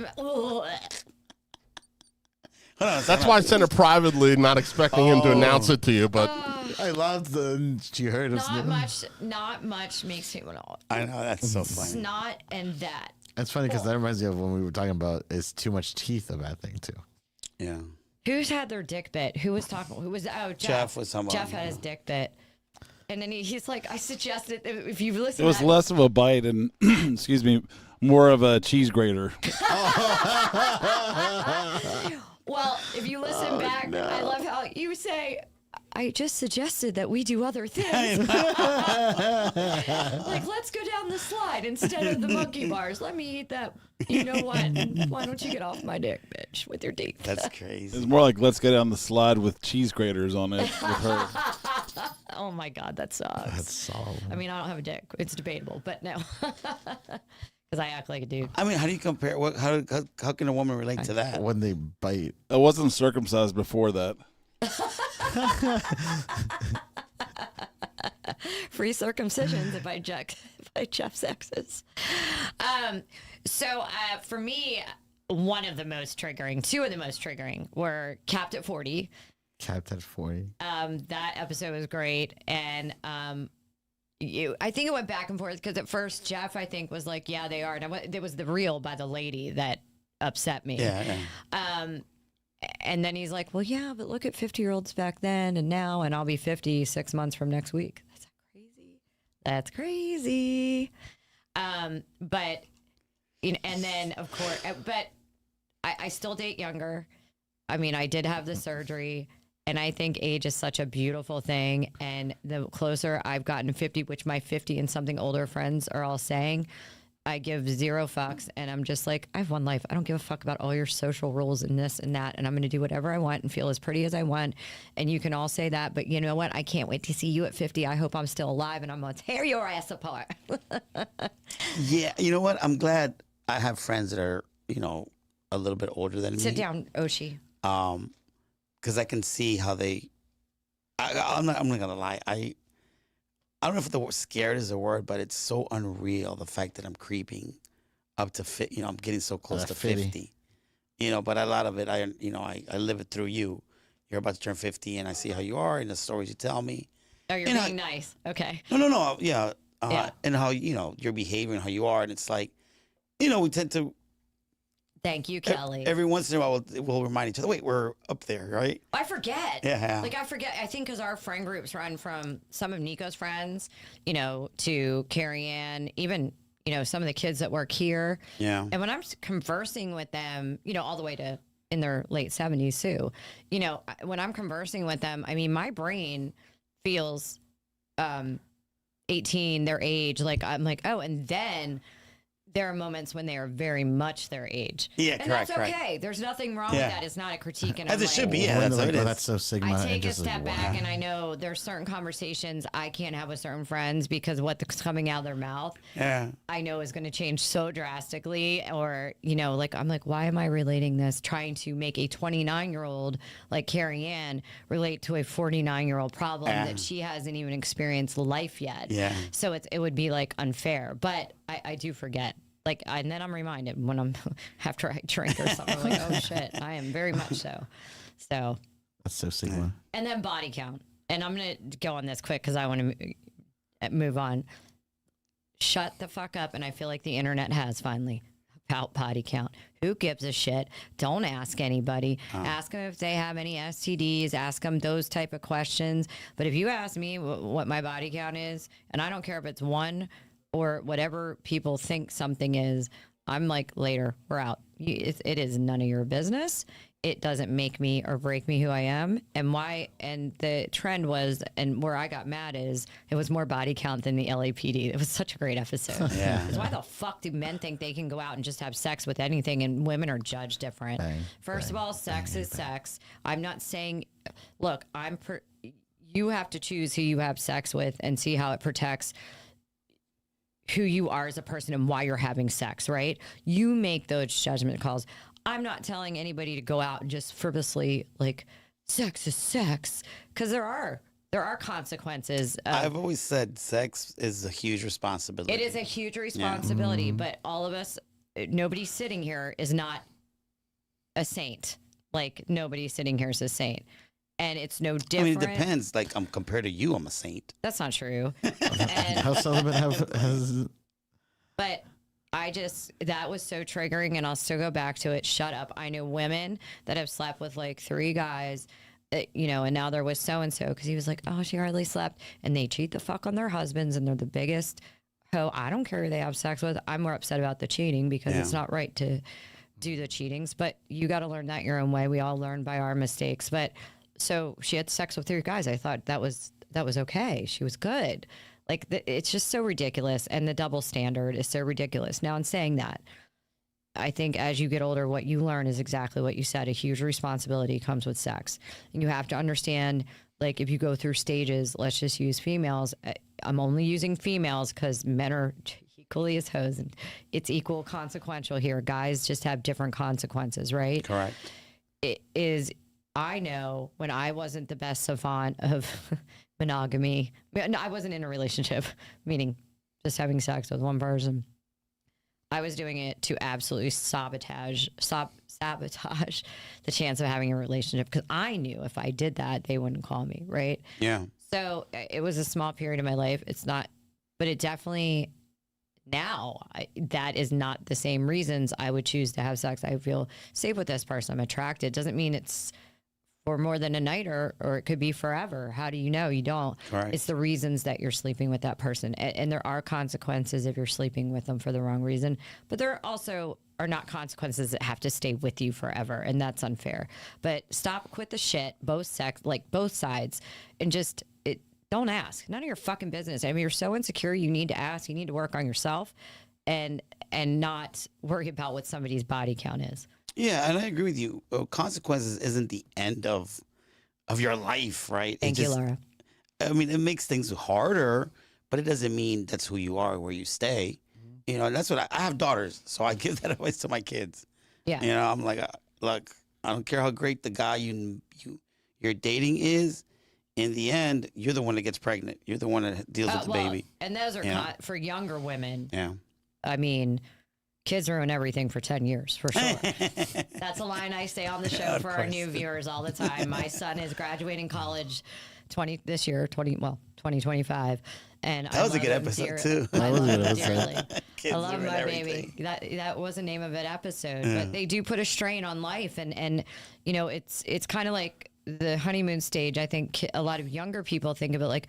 That's why I sent it privately, not expecting him to announce it to you. But I loved she heard us. Not much makes me want to. I know, that's so funny. Snot and that. It's funny because that reminds me of when we were talking about is too much teeth a bad thing too. Yeah. Who's had their dick bit? Who was talking? Who was? Oh, Jeff was someone. Jeff had his dick bit. And then he's like, I suggested if you listen. It was less of a bite and, excuse me, more of a cheese grater. Well, if you listen back, no. I love how you say, I just suggested that we do other things. Like, let's go down the slide instead of the monkey bars. Let me eat that. You know what? Why don't you get off my dick, bitch, with your teeth? That's crazy. It's more like let's get on the slide with cheese graters on it with her. Oh my God, that sucks. That's solid. I mean, I don't have a dick. It's debatable, but no. Because I act like a dude. I mean, how do you compare? How can a woman relate to that? When they bite. I wasn't circumcised before that. Free circumcisions by Jeff Sexes. So for me, two of the most triggering were Capped at 40. Capped at 40. That episode was great. And I think it went back and forth because at first Jeff, I think, was like, yeah, they are. And it was the reel by the lady that upset me. Yeah. And then he's like, well, yeah, but look at 50-year-olds back then and now, and I'll be 50 6 months from next week. That's crazy. But, and then, of course, but I still date younger. I mean, I did have the surgery, and I think age is such a beautiful thing. And the closer I've gotten to 50, which my 50 and something older friends are all saying, I give zero fucks, and I'm just like, I have one life. I don't give a fuck about all your social rules and this and that, and I'm going to do whatever I want and feel as pretty as I want. And you can all say that, but you know what? I can't wait to see you at 50. I hope I'm still alive, and I'm going to tear your ass apart. Yeah, you know what? I'm glad I have friends that are, a little bit older than me. Sit down, Oshi. Because I can see how they. I'm not gonna lie. I don't know if the word scared is a word, but it's so unreal, the fact that I'm creeping up to I'm getting so close to 50. But a lot of it, I live it through you. You're about to turn 50, and I see how you are and the stories you tell me. Oh, you're being nice. Okay. No. Yeah. And how, your behavior and how you are. And it's like, we tend to. Thank you, Kelly. Every once in a while, we'll remind each other, wait, we're up there, right? I forget. Yeah. Like, I forget. I think because our friend groups run from some of Nico's friends, to Carrie Ann, even some of the kids that work here. Yeah. And when I'm conversing with them, all the way to in their late 70s too, when I'm conversing with them, I mean, my brain feels 18, their age. Like, I'm like, oh, and then there are moments when they are very much their age. Yeah, and correct. that's okay. There's nothing wrong with that. It's not a critique. And As I'm it should be. When Yeah, that's they're what it like, is. that's so Sigma. I take and a just like, step back and I know there's certain conversations I can't have with certain friends because what's coming out of their mouth, I know is going to change so drastically. Or, like, I'm like, why am I relating this? Trying to make a 29-year-old like Carrie Ann relate to a 49-year-old problem that she hasn't even experienced life yet. Yeah. So it would be like unfair. But I do forget. Like, and then I'm reminded when I'm after I drink or something. I'm like, oh shit, I am very much so. So that's so Sigma. And then body count. And I'm gonna go on this quick because I want to move on. Shut the fuck up. And I feel like the internet has finally about body count. Who gives a shit? Don't ask anybody. Ask them if they have any STDs. Ask them those type of questions. But if you ask me what my body count is, and I don't care if it's 1 or whatever people think something is, I'm like, later, we're out. It is none of your business. It doesn't make me or break me who I am. And the trend was, and where I got mad is, it was more body count than the LAPD. It was such a great episode. Yeah. Because why the fuck do men think they can go out and just have sex with anything and women are judged different? First of all, sex is sex. I'm not saying, look, you have to choose who you have sex with and see how it protects who you are as a person and why you're having sex, right? You make those judgment calls. I'm not telling anybody to go out and just frivolously like, sex is sex, because there are consequences. I've always said sex is a huge responsibility. It is a huge responsibility, but all of us, nobody sitting here is not a saint. Like, nobody sitting here is a saint. And it's no different. I mean, it depends. Like, compared to you, I'm a saint. That's not true. How celibate has... But that was so triggering, and I'll still go back to it. Shut up. I know women that have slept with like 3 guys, and now they're with so-and-so because he was like, oh, she hardly slept. And they cheat the fuck on their husbands, and they're the biggest hoe. I don't care who they have sex with. I'm more upset about the cheating because it's not right to do the cheatings. But you got to learn that your own way. We all learn by our mistakes. But so she had sex with 3 guys. I thought that was okay. She was good. Like, it's just so ridiculous. And the double standard is so ridiculous. Now, in saying that, I think as you get older, what you learn is exactly what you said. A huge responsibility comes with sex. And you have to understand, like, if you go through stages, let's just use females. I'm only using females because men are equally as hoes. And it's equal consequential here. Guys just have different consequences, right? Correct. It is... I know when I wasn't the best savant of monogamy, no, I wasn't in a relationship, meaning just having sex with one person. I was doing it to absolutely sabotage the chance of having a relationship because I knew if I did that, they wouldn't call me, right? Yeah. So it was a small period of my life. It's not, but it definitely... Now, that is not the same reasons I would choose to have sex. I feel safe with this person. I'm attracted. Doesn't mean it's for more than a night or it could be forever. How do you know? You don't. Right. It's the reasons that you're sleeping with that person. And there are consequences if you're sleeping with them for the wrong reason. But there also are not consequences that have to stay with you forever. And that's unfair. But quit the shit, both sides, and just... Don't ask. None of your fucking business. I mean, you're so insecure. You need to ask. You need to work on yourself, and not worry about what somebody's body count is. Yeah, and I agree with you. Consequences isn't the end of your life, right? Thank you, Laura. I mean, it makes things harder, but it doesn't mean that's who you are, where you stay. You know, and that's what I have daughters, so I give that advice to my kids. Yeah. You know, I'm like, look, I don't care how great the guy you're dating is. In the end, you're the one that gets pregnant. You're the one that deals with the baby. And those are for younger women. Yeah. I mean, kids ruin everything for 10 years, for sure. That's a line I say on the show for our new viewers all the time. My son is graduating college 2025. And that was a good episode, too. I love him dearly. I love my baby. That was the name of an episode. But they do put a strain on life. And you know, it's kind of like the honeymoon stage, I think a lot of younger people think of it like,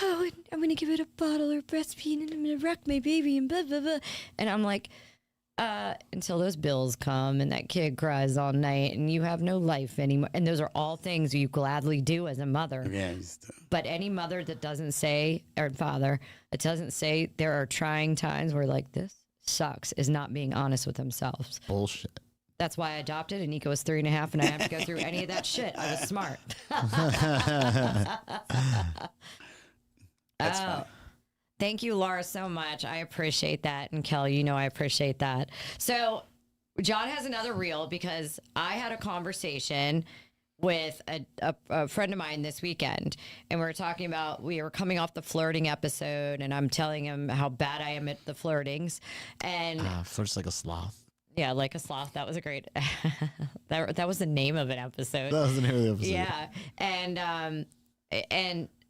oh, I'm going to give it a bottle or breastfeed and I'm going to rock my baby and blah, blah, blah. And I'm like, until those bills come and that kid cries all night and you have no life anymore. And those are all things you gladly do as a mother. Yeah. But any mother that doesn't say, or father, it doesn't say there are trying times where like this sucks is not being honest with themselves. Bullshit. That's why I adopted, and Nico was 3.5, and I didn't have to go through any of that shit. I was smart. That's fine. Thank you, Laura, so much. I appreciate that. And Kelly, you know I appreciate that. So John has another reel because I had a conversation with a friend of mine this weekend, and we were coming off the flirting episode, and I'm telling him how bad I am at the flirtings. And Flirts like a sloth. yeah, like a sloth. That was a great. that was the name of an episode. That was the name of the episode. Yeah,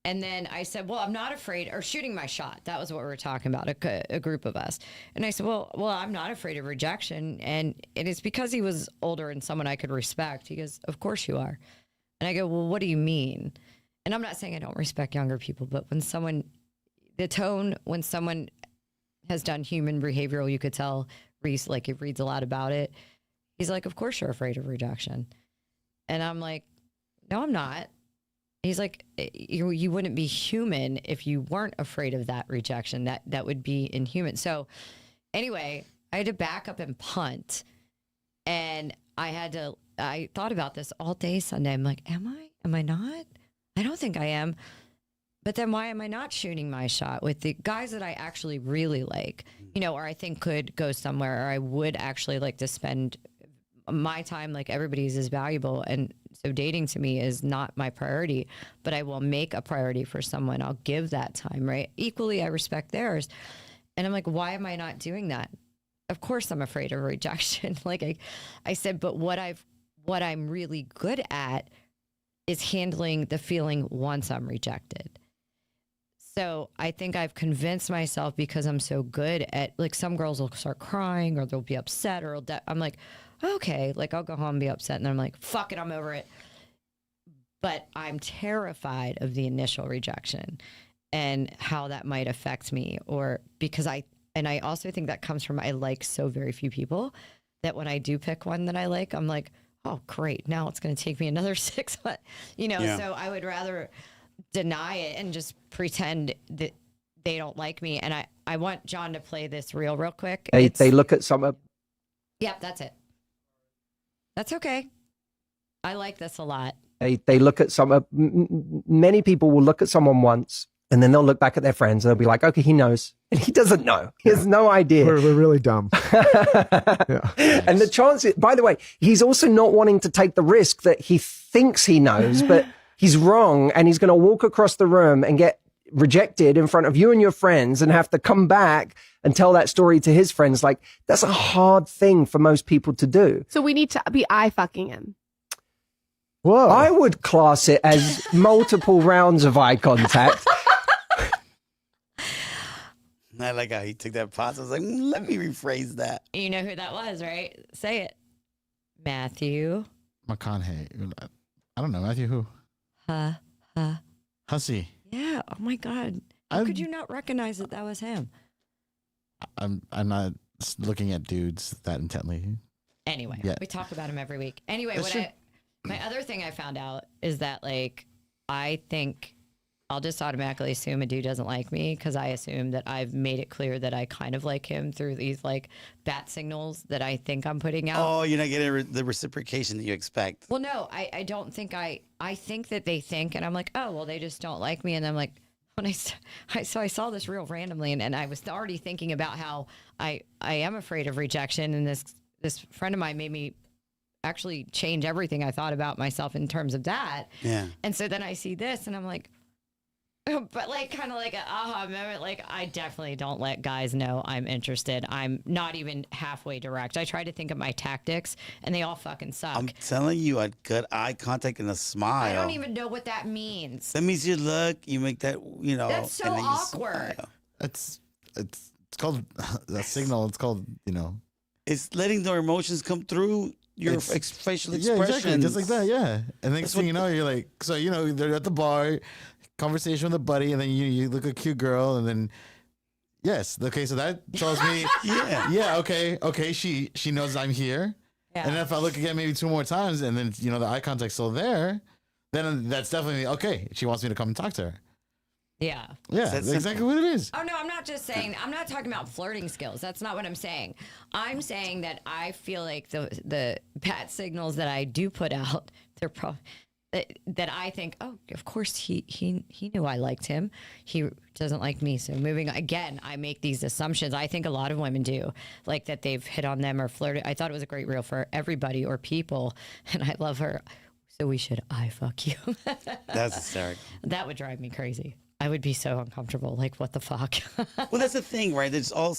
and then I said, well, I'm not afraid, or shooting my shot. That was what we were talking about, a group of us. And I said, well, I'm not afraid of rejection, and it's because he was older and someone I could respect. He goes, of course you are. And I go, well, what do you mean? And I'm not saying I don't respect younger people, but when someone has done human behavioral, you could tell. Reese, like, he reads a lot about it. He's like, of course you're afraid of rejection. And I'm like, no, I'm not. He's like, you wouldn't be human if you weren't afraid of that rejection. That would be inhuman. So anyway, I had to back up and punt. And I thought about this all day Sunday. I'm like, am I not? I don't think I am. But then why am I not shooting my shot with the guys that I actually really like, or I think could go somewhere, or I would actually like to spend my time, like everybody's is valuable. And so dating to me is not my priority, but I will make a priority for someone. I'll give that time, right? Equally, I respect theirs. And I'm like, why am I not doing that? Of course I'm afraid of rejection. Like I said, but what I'm really good at is handling the feeling once I'm rejected. So I think I've convinced myself, because I'm so good at, like, some girls will start crying or they'll be upset, or I'm like, okay, like, I'll go home and be upset, and then I'm like, fuck it, I'm over it. But I'm terrified of the initial rejection and how that might affect me, or because I also think that comes from, I like so very few people that when I do pick one that I like, I'm like, oh, great, now it's going to take me another 6 months, So I would rather deny it and just pretend that they don't like me. And I want John to play this real quick. They look at some. Yep, that's it. That's okay. I like this a lot. They look at some. Many people will look at someone once, and then they'll look back at their friends and they'll be like, okay, he knows. And he doesn't know. He has no idea. We're really dumb. And the chance, by the way, he's also not wanting to take the risk that he thinks he knows, but he's wrong, and he's going to walk across the room and get rejected in front of you and your friends and have to come back and tell that story to his friends. Like, that's a hard thing for most people to do. So we need to be eye fucking him. Whoa. I would class it as multiple rounds of eye contact. I like how he took that pause. I was like, let me rephrase that. You know who that was, right? Say it. Matthew McConaughey. I don't know. Matthew who? Hussey. Yeah. Oh my God. How could you not recognize that was him? I'm not looking at dudes that intently. Anyway, we talk about him every week. Anyway, my other thing I found out is that, like, I think I'll just automatically assume a dude doesn't like me because I assume that I've made it clear that I kind of like him through these, like, bat signals that I think I'm putting out. Oh, you're not getting the reciprocation that you expect. Well, no, I don't think I think that they think, and I'm like, oh, well, they just don't like me. And I'm like, when I saw this real randomly, and I was already thinking about how I am afraid of rejection, and this friend of mine made me actually change everything I thought about myself in terms of that. Yeah. And so then I see this, and I'm like, but like kind of like an aha moment. Like, I definitely don't let guys know I'm interested. I'm not even halfway direct. I try to think of my tactics, and they all fucking suck. I'm telling you, a good eye contact and a smile. I don't even know what that means. That means you look, you make that, That's so and then awkward. It's called that signal. It's called, It's letting their emotions come through your facial Yeah, expressions. exactly. Just like that, yeah. And next thing you know, you're like, so, you know, they're at the bar, conversation with a buddy, and then you look at a cute girl, and then, yes, okay, so that tells me, yeah, okay, she knows I'm here. Yeah. And if I look again maybe 2 more times, and then, you know, the eye contact's still there, then that's definitely, okay, she wants me to come and talk to her. Yeah. Yeah, that's exactly what it is. Oh, no, I'm not just saying, I'm not talking about flirting skills. That's not what I'm saying. I'm saying that I feel like the pat signals that I do put out, they're probably, that I think, oh, of course he knew I liked him. He doesn't like me. So moving again, I make these assumptions. I think a lot of women do, like that they've hit on them or flirted. I thought it was a great reel for everybody or people. And I love her. So we should fuck you. That's hysterical. That would drive me crazy. I would be so uncomfortable. Like, what the fuck? Well, that's the thing, right? It's all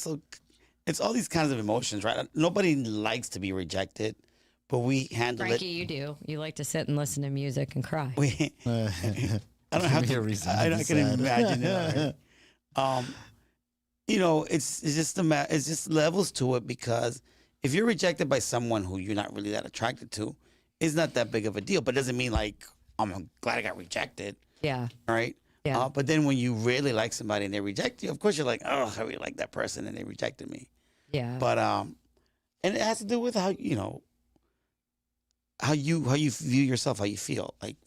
these kinds of emotions, right? Nobody likes to be rejected, but we handle Frankie, you do. You like to sit and listen to music and cry. I don't have to. I can imagine it. Right? You know, it's just it's just levels to it, because if you're rejected by someone who you're not really that attracted to, it's not that big of a deal. But it doesn't mean like I'm glad I got rejected. Yeah. Right. Yeah. But then when you really like somebody and they reject you, of course you're like, oh, I really like that person and they rejected me. Yeah. But and it has to do with how how you view yourself, how you feel. Like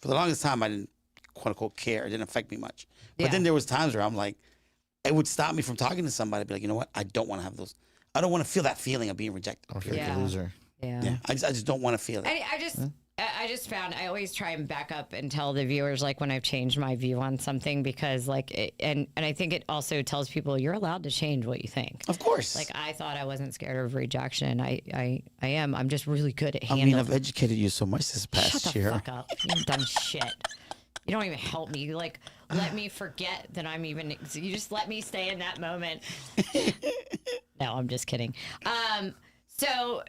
for the longest time, I didn't quote unquote care. It didn't affect me much. But then there was times where I'm like, it would stop me from talking to somebody. I'd be like, you know what? I don't want to have those. I don't want to feel that feeling of being rejected. I feel like a loser. Yeah. I just don't want to feel it. I just found I always try and back up and tell the viewers like when I've changed my view on something, because like and I think it also tells people you're allowed to change what you think. Of course. Like I thought I wasn't scared of rejection. I am. I'm just really good at handling. I mean, I've educated you so much this past year. Shut the fuck up. You've done shit. You don't even help me. You like let me forget that I'm even. You just let me stay in that moment. No, I'm just kidding. So.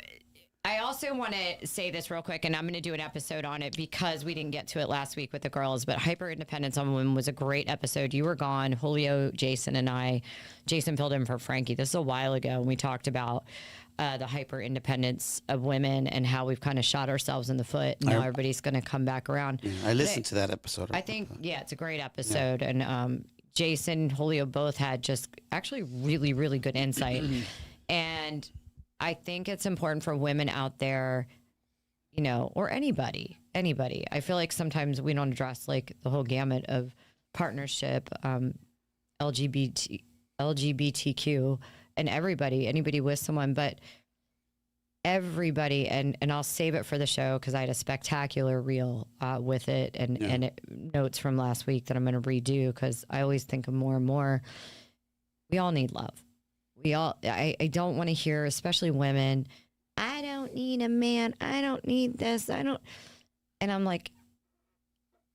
I also want to say this real quick, and I'm going to do an episode on it because we didn't get to it last week with the girls, but Hyper Independence on Women was a great episode. You were gone, Julio, Jason, and I. Jason filled in for Frankie. This is a while ago, and we talked about the hyper independence of women and how we've kind of shot ourselves in the foot. Now everybody's going to come back around. I listened to that episode. I think, it's a great episode. Yeah. And Jason, Julio both had just actually really, really good insight. And I think it's important for women out there, you know, or anybody. I feel like sometimes we don't address like the whole gamut of partnership, LGBTQ, and anybody with someone, but everybody, and I'll save it for the show because I had a spectacular reel with it and notes from last week that I'm going to redo because I always think of more and more. We all need love. I don't want to hear, especially women, I don't need a man. I don't need this. And I'm like,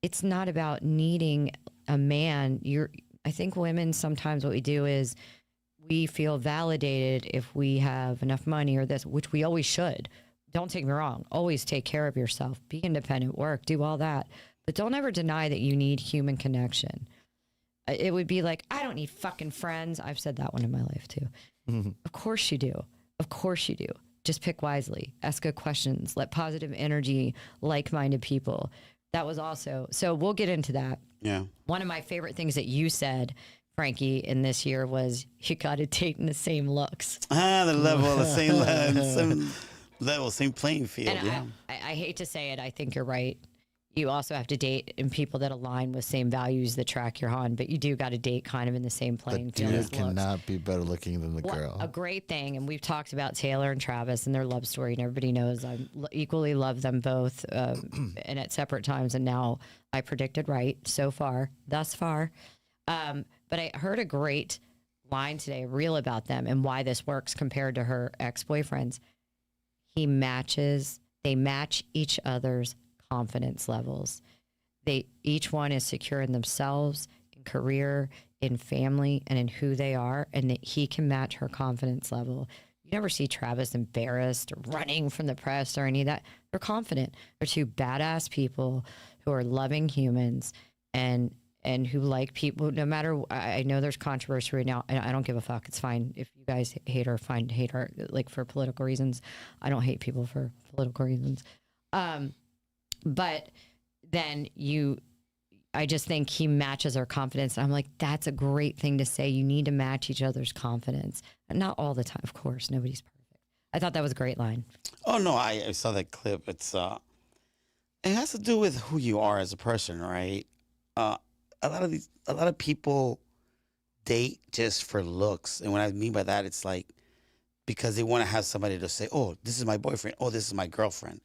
it's not about needing a man. I think women, sometimes what we do is we feel validated if we have enough money or this, which we always should. Don't take me wrong. Always take care of yourself, be independent, work, do all that. But don't ever deny that you need human connection. It would be like, I don't need fucking friends. I've said that one in my life too. Mm-hmm. Of course you do. Of course you do. Just pick wisely. Ask good questions. Let positive energy, like-minded people. That was also, so we'll get into that. Yeah. One of my favorite things that you said, Frankie, in this year was you got to date in the same looks. The level, the same level, same playing field. And yeah. I hate to say it. I think you're right. You also have to date in people that align with same values, the track you're on, but you do got to date kind of in the same playing field. The dude cannot be better looking than the girl. A great thing, and we've talked about Taylor and Travis and their love story, and everybody knows I equally love them both, and at separate times, and now I predicted right thus far. But I heard a great line today, reel about them and why this works compared to her ex-boyfriends. They match each other's confidence levels. Each one is secure in themselves, in career, in family, and in who they are, and that he can match her confidence level. You never see Travis embarrassed or running from the press or any of that. They're confident. They're two badass people who are loving humans, and and who like people, no matter, I know there's controversy right now. I don't give a fuck. It's fine. If you guys hate her, fine, hate her, like for political reasons. I don't hate people for political reasons. But then I just think he matches her confidence. I'm like, that's a great thing to say. You need to match each other's confidence. Not all the time, of course. Nobody's perfect. I thought that was a great line. Oh no, I saw that clip. It's it has to do with who you are as a person, right? A lot of people date just for looks, and what I mean by that, it's like because they want to have somebody to say, "Oh, this is my boyfriend. Oh, this is my girlfriend,"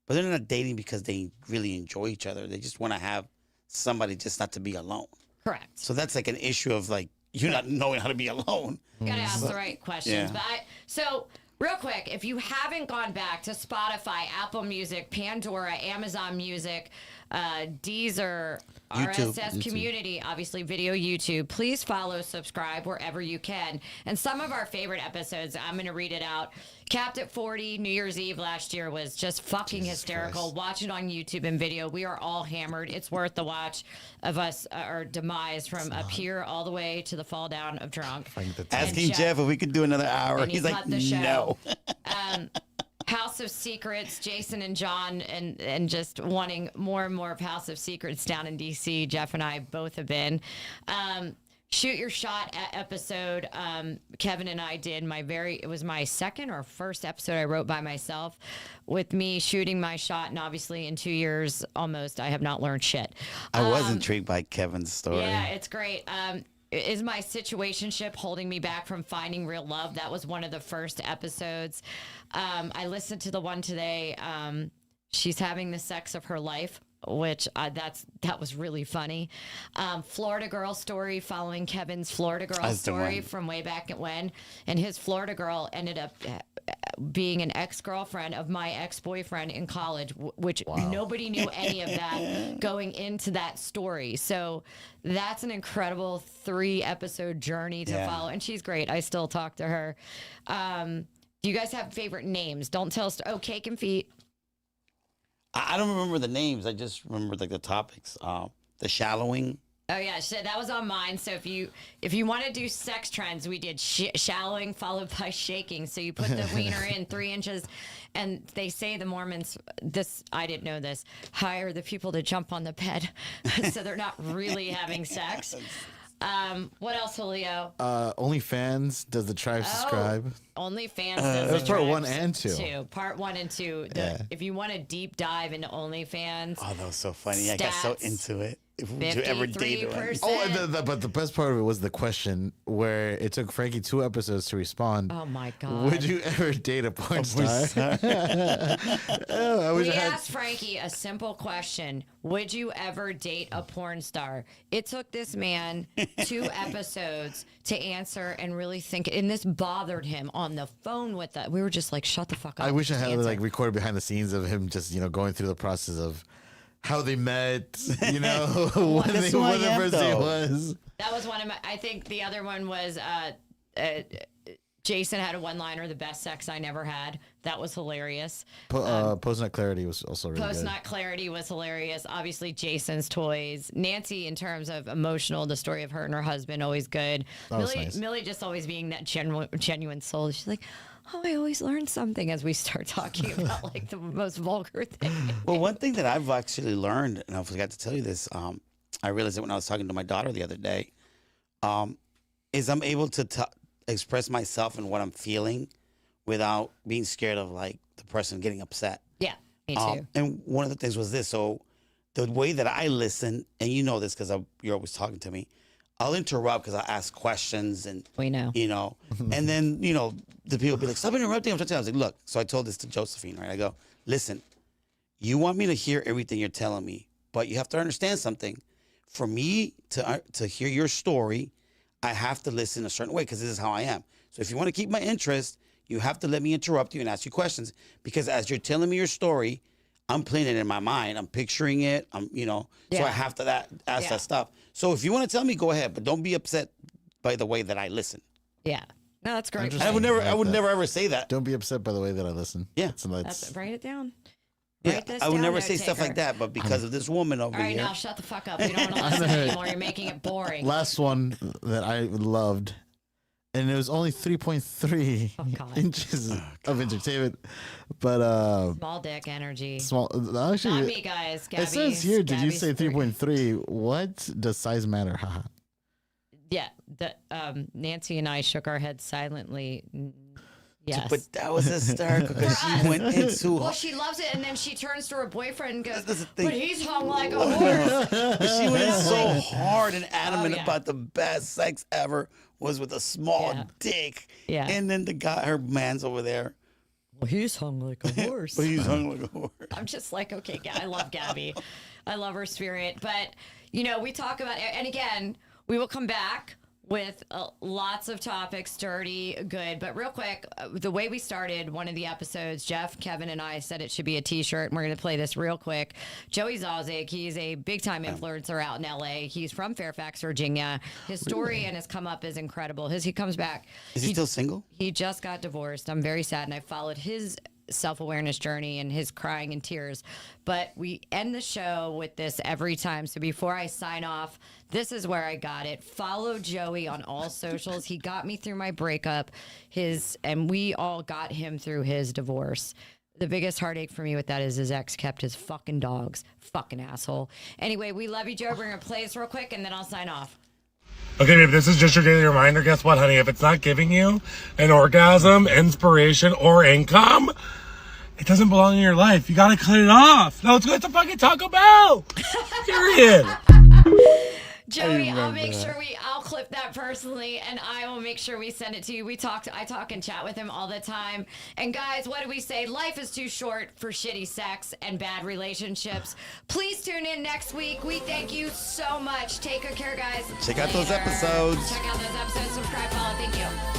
but they're not dating because they really enjoy each other. They just want to have somebody just not to be alone. Correct. So that's like an issue of like you're not knowing how to be alone. You gotta ask the right questions. Yeah. So real quick, if you haven't gone back to Spotify, Apple Music, Pandora, Amazon Music, Deezer, YouTube. RSS Community, obviously video YouTube, please follow, subscribe wherever you can. And some of our favorite episodes, I'm going to read it out. Capped at 40, New Year's Eve last year was just fucking hysterical. Christ. Watch it on YouTube and video. We are all hammered. It's worth the watch of us, our demise from up here all the way to the fall down of drunk. Asking Jeff if we could do another hour. And He's he like, cut the show. no. House of Secrets, Jason and John, and just wanting more and more of House of Secrets down in DC. Jeff and I both have been. Shoot Your Shot episode, Kevin and I did it was my second or first episode I wrote by myself with me shooting my shot. And obviously in 2 years almost, I have not learned shit. I was intrigued by Kevin's story. Yeah, it's great. Is my situationship holding me back from finding real love? That was one of the first episodes. I listened to the one today. She's having the sex of her life, which that was really funny. Florida girl story, following Kevin's Florida girl story from way back at when, and his Florida girl ended up being an ex-girlfriend of my ex-boyfriend in college, which nobody knew any of that going into that story. So that's an incredible 3-episode journey to follow, and she's great. I still talk to her. Do you guys have favorite names? Don't tell us. Oh, Cake and Feet. I don't remember the names. I just remember like the topics. The shallowing. Oh yeah, that was on mine. So if you want to do sex trends, we did shallowing followed by shaking. So you put the wiener in 3 inches, and they say the Mormons, I didn't know this, hire the people to jump on the bed, so they're not really having sex. What else, Julio? OnlyFans. Does the tribe subscribe? OnlyFans. That's part 1 and 2. Part 1 and 2. If you want to deep dive into OnlyFans. Oh, that was so funny. I got so into it. Would you ever date her? Oh, but the best part of it was the question where it took Frankie 2 episodes to respond. Oh my God. Would you ever date a porn star? We asked Frankie a simple question. Would you ever date a porn star? It took this man 2 episodes to answer and really think, and this bothered him on the phone with us. We were just like, shut the fuck up. I wish I had like recorded behind the scenes of him just, going through the process of how they met, when the first date was. That was one of my, I think the other one was Jason had a one-liner, the best sex I never had. That was hilarious. Post-nut clarity was also really good. Post-nut clarity was hilarious. Obviously, Jason's toys. Nancy, in terms of emotional, the story of her and her husband, always good. Millie just always being that genuine soul. She's like, oh, I always learn something as we start talking about like the most vulgar thing. Well, one thing that I've actually learned, and I forgot to tell you this, I realized it when I was talking to my daughter the other day, is I'm able to express myself and what I'm feeling without being scared of like the person getting upset. Yeah, me too. And one of the things was this. So the way that I listen, and you know this because you're always talking to me, I'll interrupt because I ask questions and we know, and then, the people be like, stop interrupting. I'm trying to tell you. I was like, look, so I told this to Josephine, right? I go, listen, you want me to hear everything you're telling me, but you have to understand something. For me to hear your story, I have to listen a certain way because this is how I am. So if you want to keep my interest, you have to let me interrupt you and ask you questions because as you're telling me your story, I'm playing it in my mind. I'm picturing it. So I have to ask that stuff. So if you want to tell me, go ahead, but don't be upset by the way that I listen. Yeah. No, that's great. I would never ever say that. Don't be upset by the way that I listen. Yeah. Write it down. Write this I would down, never note say stuff taker. like that, but because of this woman over All right, here. now shut the fuck up. We don't want to listen anymore. You're making it boring. Last one that I loved, and it was only 3.3 inches of entertainment, but Small dick energy. small. Actually, Not me, guys. Gabby, it says here. Did you Gabby's say 3.3? What does size matter? Haha. Yeah, Nancy and I shook our heads silently. Yes. But that was hysterical because she went into. Well, she loves it, and then she turns to her boyfriend and goes, That's the thing. but he's hung like a horse. But she went so hard and adamant yeah. about the best sex ever was with a small dick. Yeah. And then the guy, her man's over there. Well, he's hung like a horse. But he's hung like a horse. I'm just like, okay, I love Gabby. I love her spirit. But, we talk about, and again, we will come back with lots of topics, dirty, good. But real quick, the way we started one of the episodes, Jeff, Kevin, and I said it should be a T-shirt, and we're going to play this real quick. Joey Zazik, he's a big-time influencer out in L.A. He's from Fairfax, Virginia. His story and his come-up is incredible. He comes back. Is he still single? He just got divorced. I'm very sad, and I followed his self-awareness journey and his crying and tears. But we end the show with this every time. So before I sign off, this is where I got it. Follow Joey on all socials. He got me through my breakup, and we all got him through his divorce. The biggest heartache for me with that is his ex kept his fucking dogs. Fucking asshole. Anyway, we love you, Joe. We're going to play this real quick, and then I'll sign off. Okay, babe, this is just your daily reminder. Guess what, honey? If it's not giving you an orgasm, inspiration, or income, it doesn't belong in your life. You gotta cut it off. No, let's go to fucking Taco Bell. Period. Joey, I'll make sure I'll clip that personally, and I will make sure we send it to you. I talk and chat with him all the time. And guys, what do we say? Life is too short for shitty sex and bad relationships. Please tune in next week. We thank you so much. Take good care, guys. Check out those episodes. Check out those episodes. Subscribe, follow. Thank you.